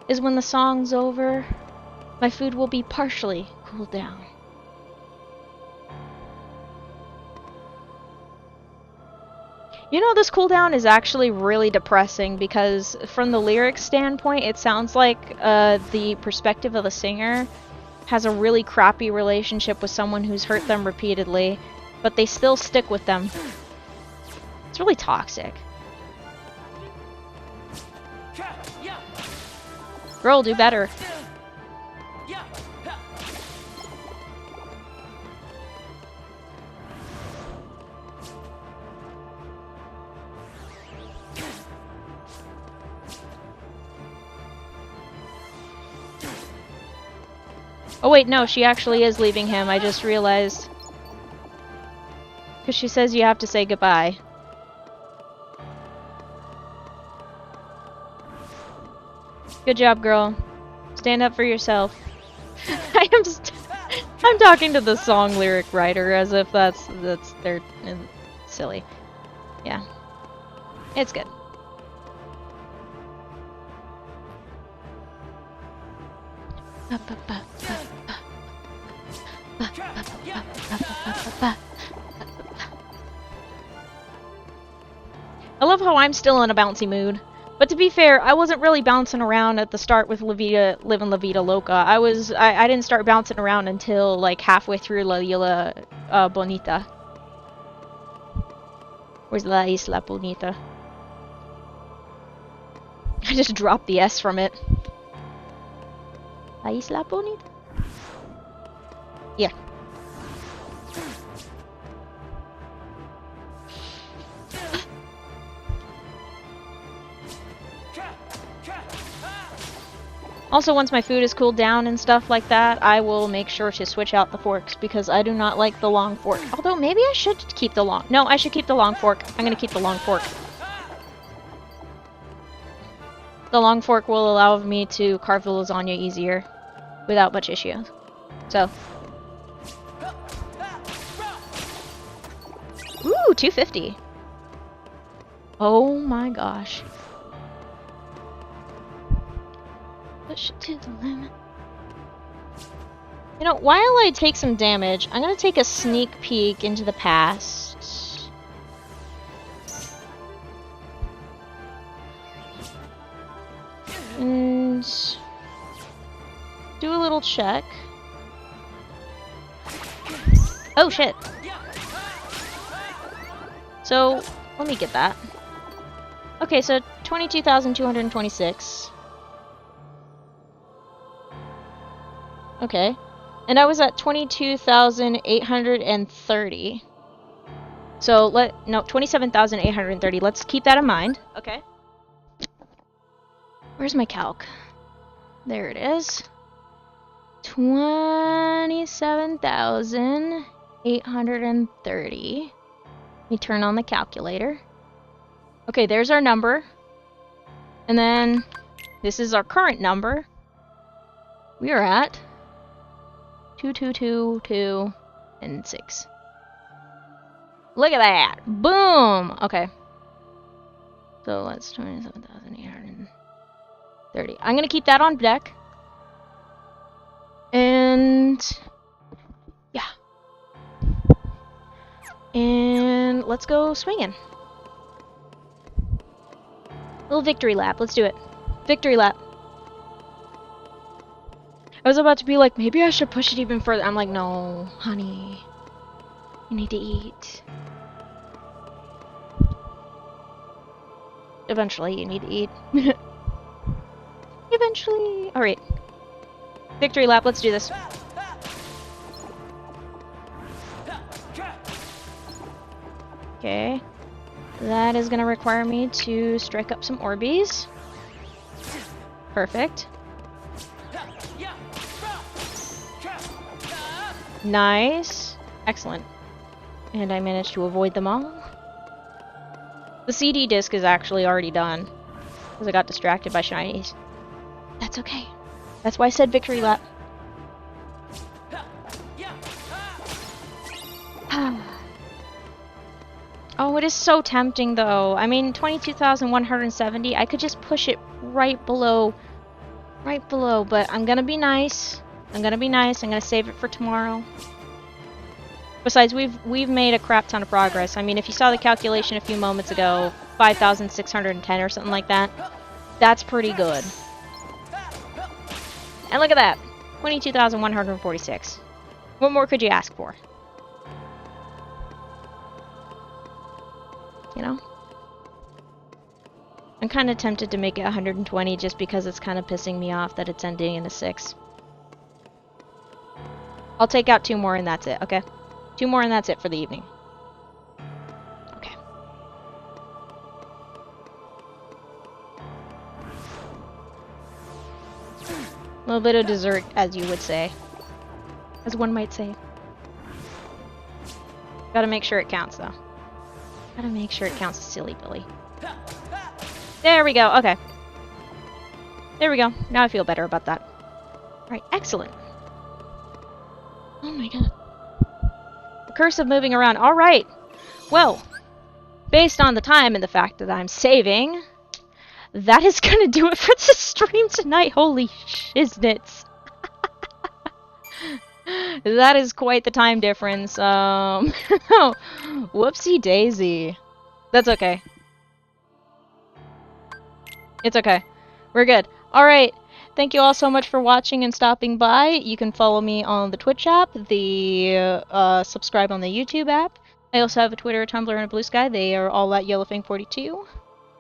Is when the song's over, my food will be partially cooled down. You know, this cooldown is actually really depressing because from the lyrics standpoint, it sounds like the perspective of the singer has a really crappy relationship with someone who's hurt them repeatedly, but they still stick with them. It's really toxic. Girl, do better. Oh wait, no, she actually is leaving him, I just realized. Because she says you have to say goodbye. Good job, girl. Stand up for yourself. I'm talking to the song lyric writer as if they're silly. Yeah. It's good. I love how I'm still in a bouncy mood. But to be fair, I wasn't really bouncing around at the start with Livin' La Vida Loca. I didn't start bouncing around until like halfway through La Isla Bonita. Where's La Isla Bonita? I just dropped the S from it. La Isla Bonita? Yeah. Also, once my food is cooled down and stuff like that, I will make sure to switch out the forks because I do not like the long fork. Although, maybe I should keep the long... No, I should keep the long fork. I'm gonna keep the long fork. The long fork will allow me to carve the lasagna easier without much issue. So. Ooh, 250. Oh my gosh. Push it to the limit. You know, while I take some damage, I'm gonna take a sneak peek into the past. And do a little check. Oh shit. So, let me get that. Okay, so 22,226. Okay. And I was at 22,830. So, no, 27,830. Let's keep that in mind. Okay. Where's my calc? There it is. 27,830. Let me turn on the calculator. Okay, there's our number. And then this is our current number. We are at 2222 and 6. Look at that! Boom! Okay. So that's 27,830. I'm gonna keep that on deck. And yeah. And let's go swinging. Little victory lap. Let's do it. Victory lap. I was about to be like, maybe I should push it even further. I'm like, no, honey. You need to eat. Eventually, you need to eat. Eventually. Alright. Victory lap. Let's do this. Okay. That is going to require me to strike up some Orbeez. Perfect. Nice. Excellent. And I managed to avoid them all. The CD disc is actually already done. Because I got distracted by shinies. That's okay. That's why I said victory lap. Oh, it is so tempting though. I mean, 22,170. I could just push it right below. Right below, but I'm gonna be nice. I'm gonna save it for tomorrow. Besides, we've made a crap ton of progress. I mean, if you saw the calculation a few moments ago, 5,610 or something like that. That's pretty good. And look at that. 22,146. What more could you ask for? You know? I'm kind of tempted to make it 120 just because it's kind of pissing me off that it's ending in a 6. I'll take out 2 more and that's it, okay? 2 more and that's it for the evening. Okay. A little bit of dessert, as you would say. As one might say. Gotta make sure it counts, though. Gotta make sure it counts, silly Billy. There we go, okay. There we go. Now I feel better about that. Alright, excellent. Oh my god. The curse of moving around. Alright. Well, based on the time and the fact that I'm saving, that is gonna do it for the stream tonight. Holy shiznits. That is quite the time difference. Whoopsie daisy. That's okay. It's okay. We're good. Alright. Thank you all so much for watching and stopping by. You can follow me on the Twitch app, subscribe on the YouTube app. I also have a Twitter, a Tumblr, and a Blue Sky. They are all at Yellowfang42.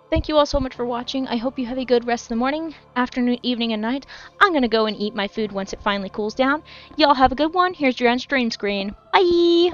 Thank you all so much for watching. I hope you have a good rest of the morning, afternoon, evening, and night. I'm gonna go and eat my food once it finally cools down. Y'all have a good one. Here's your end stream screen. Bye!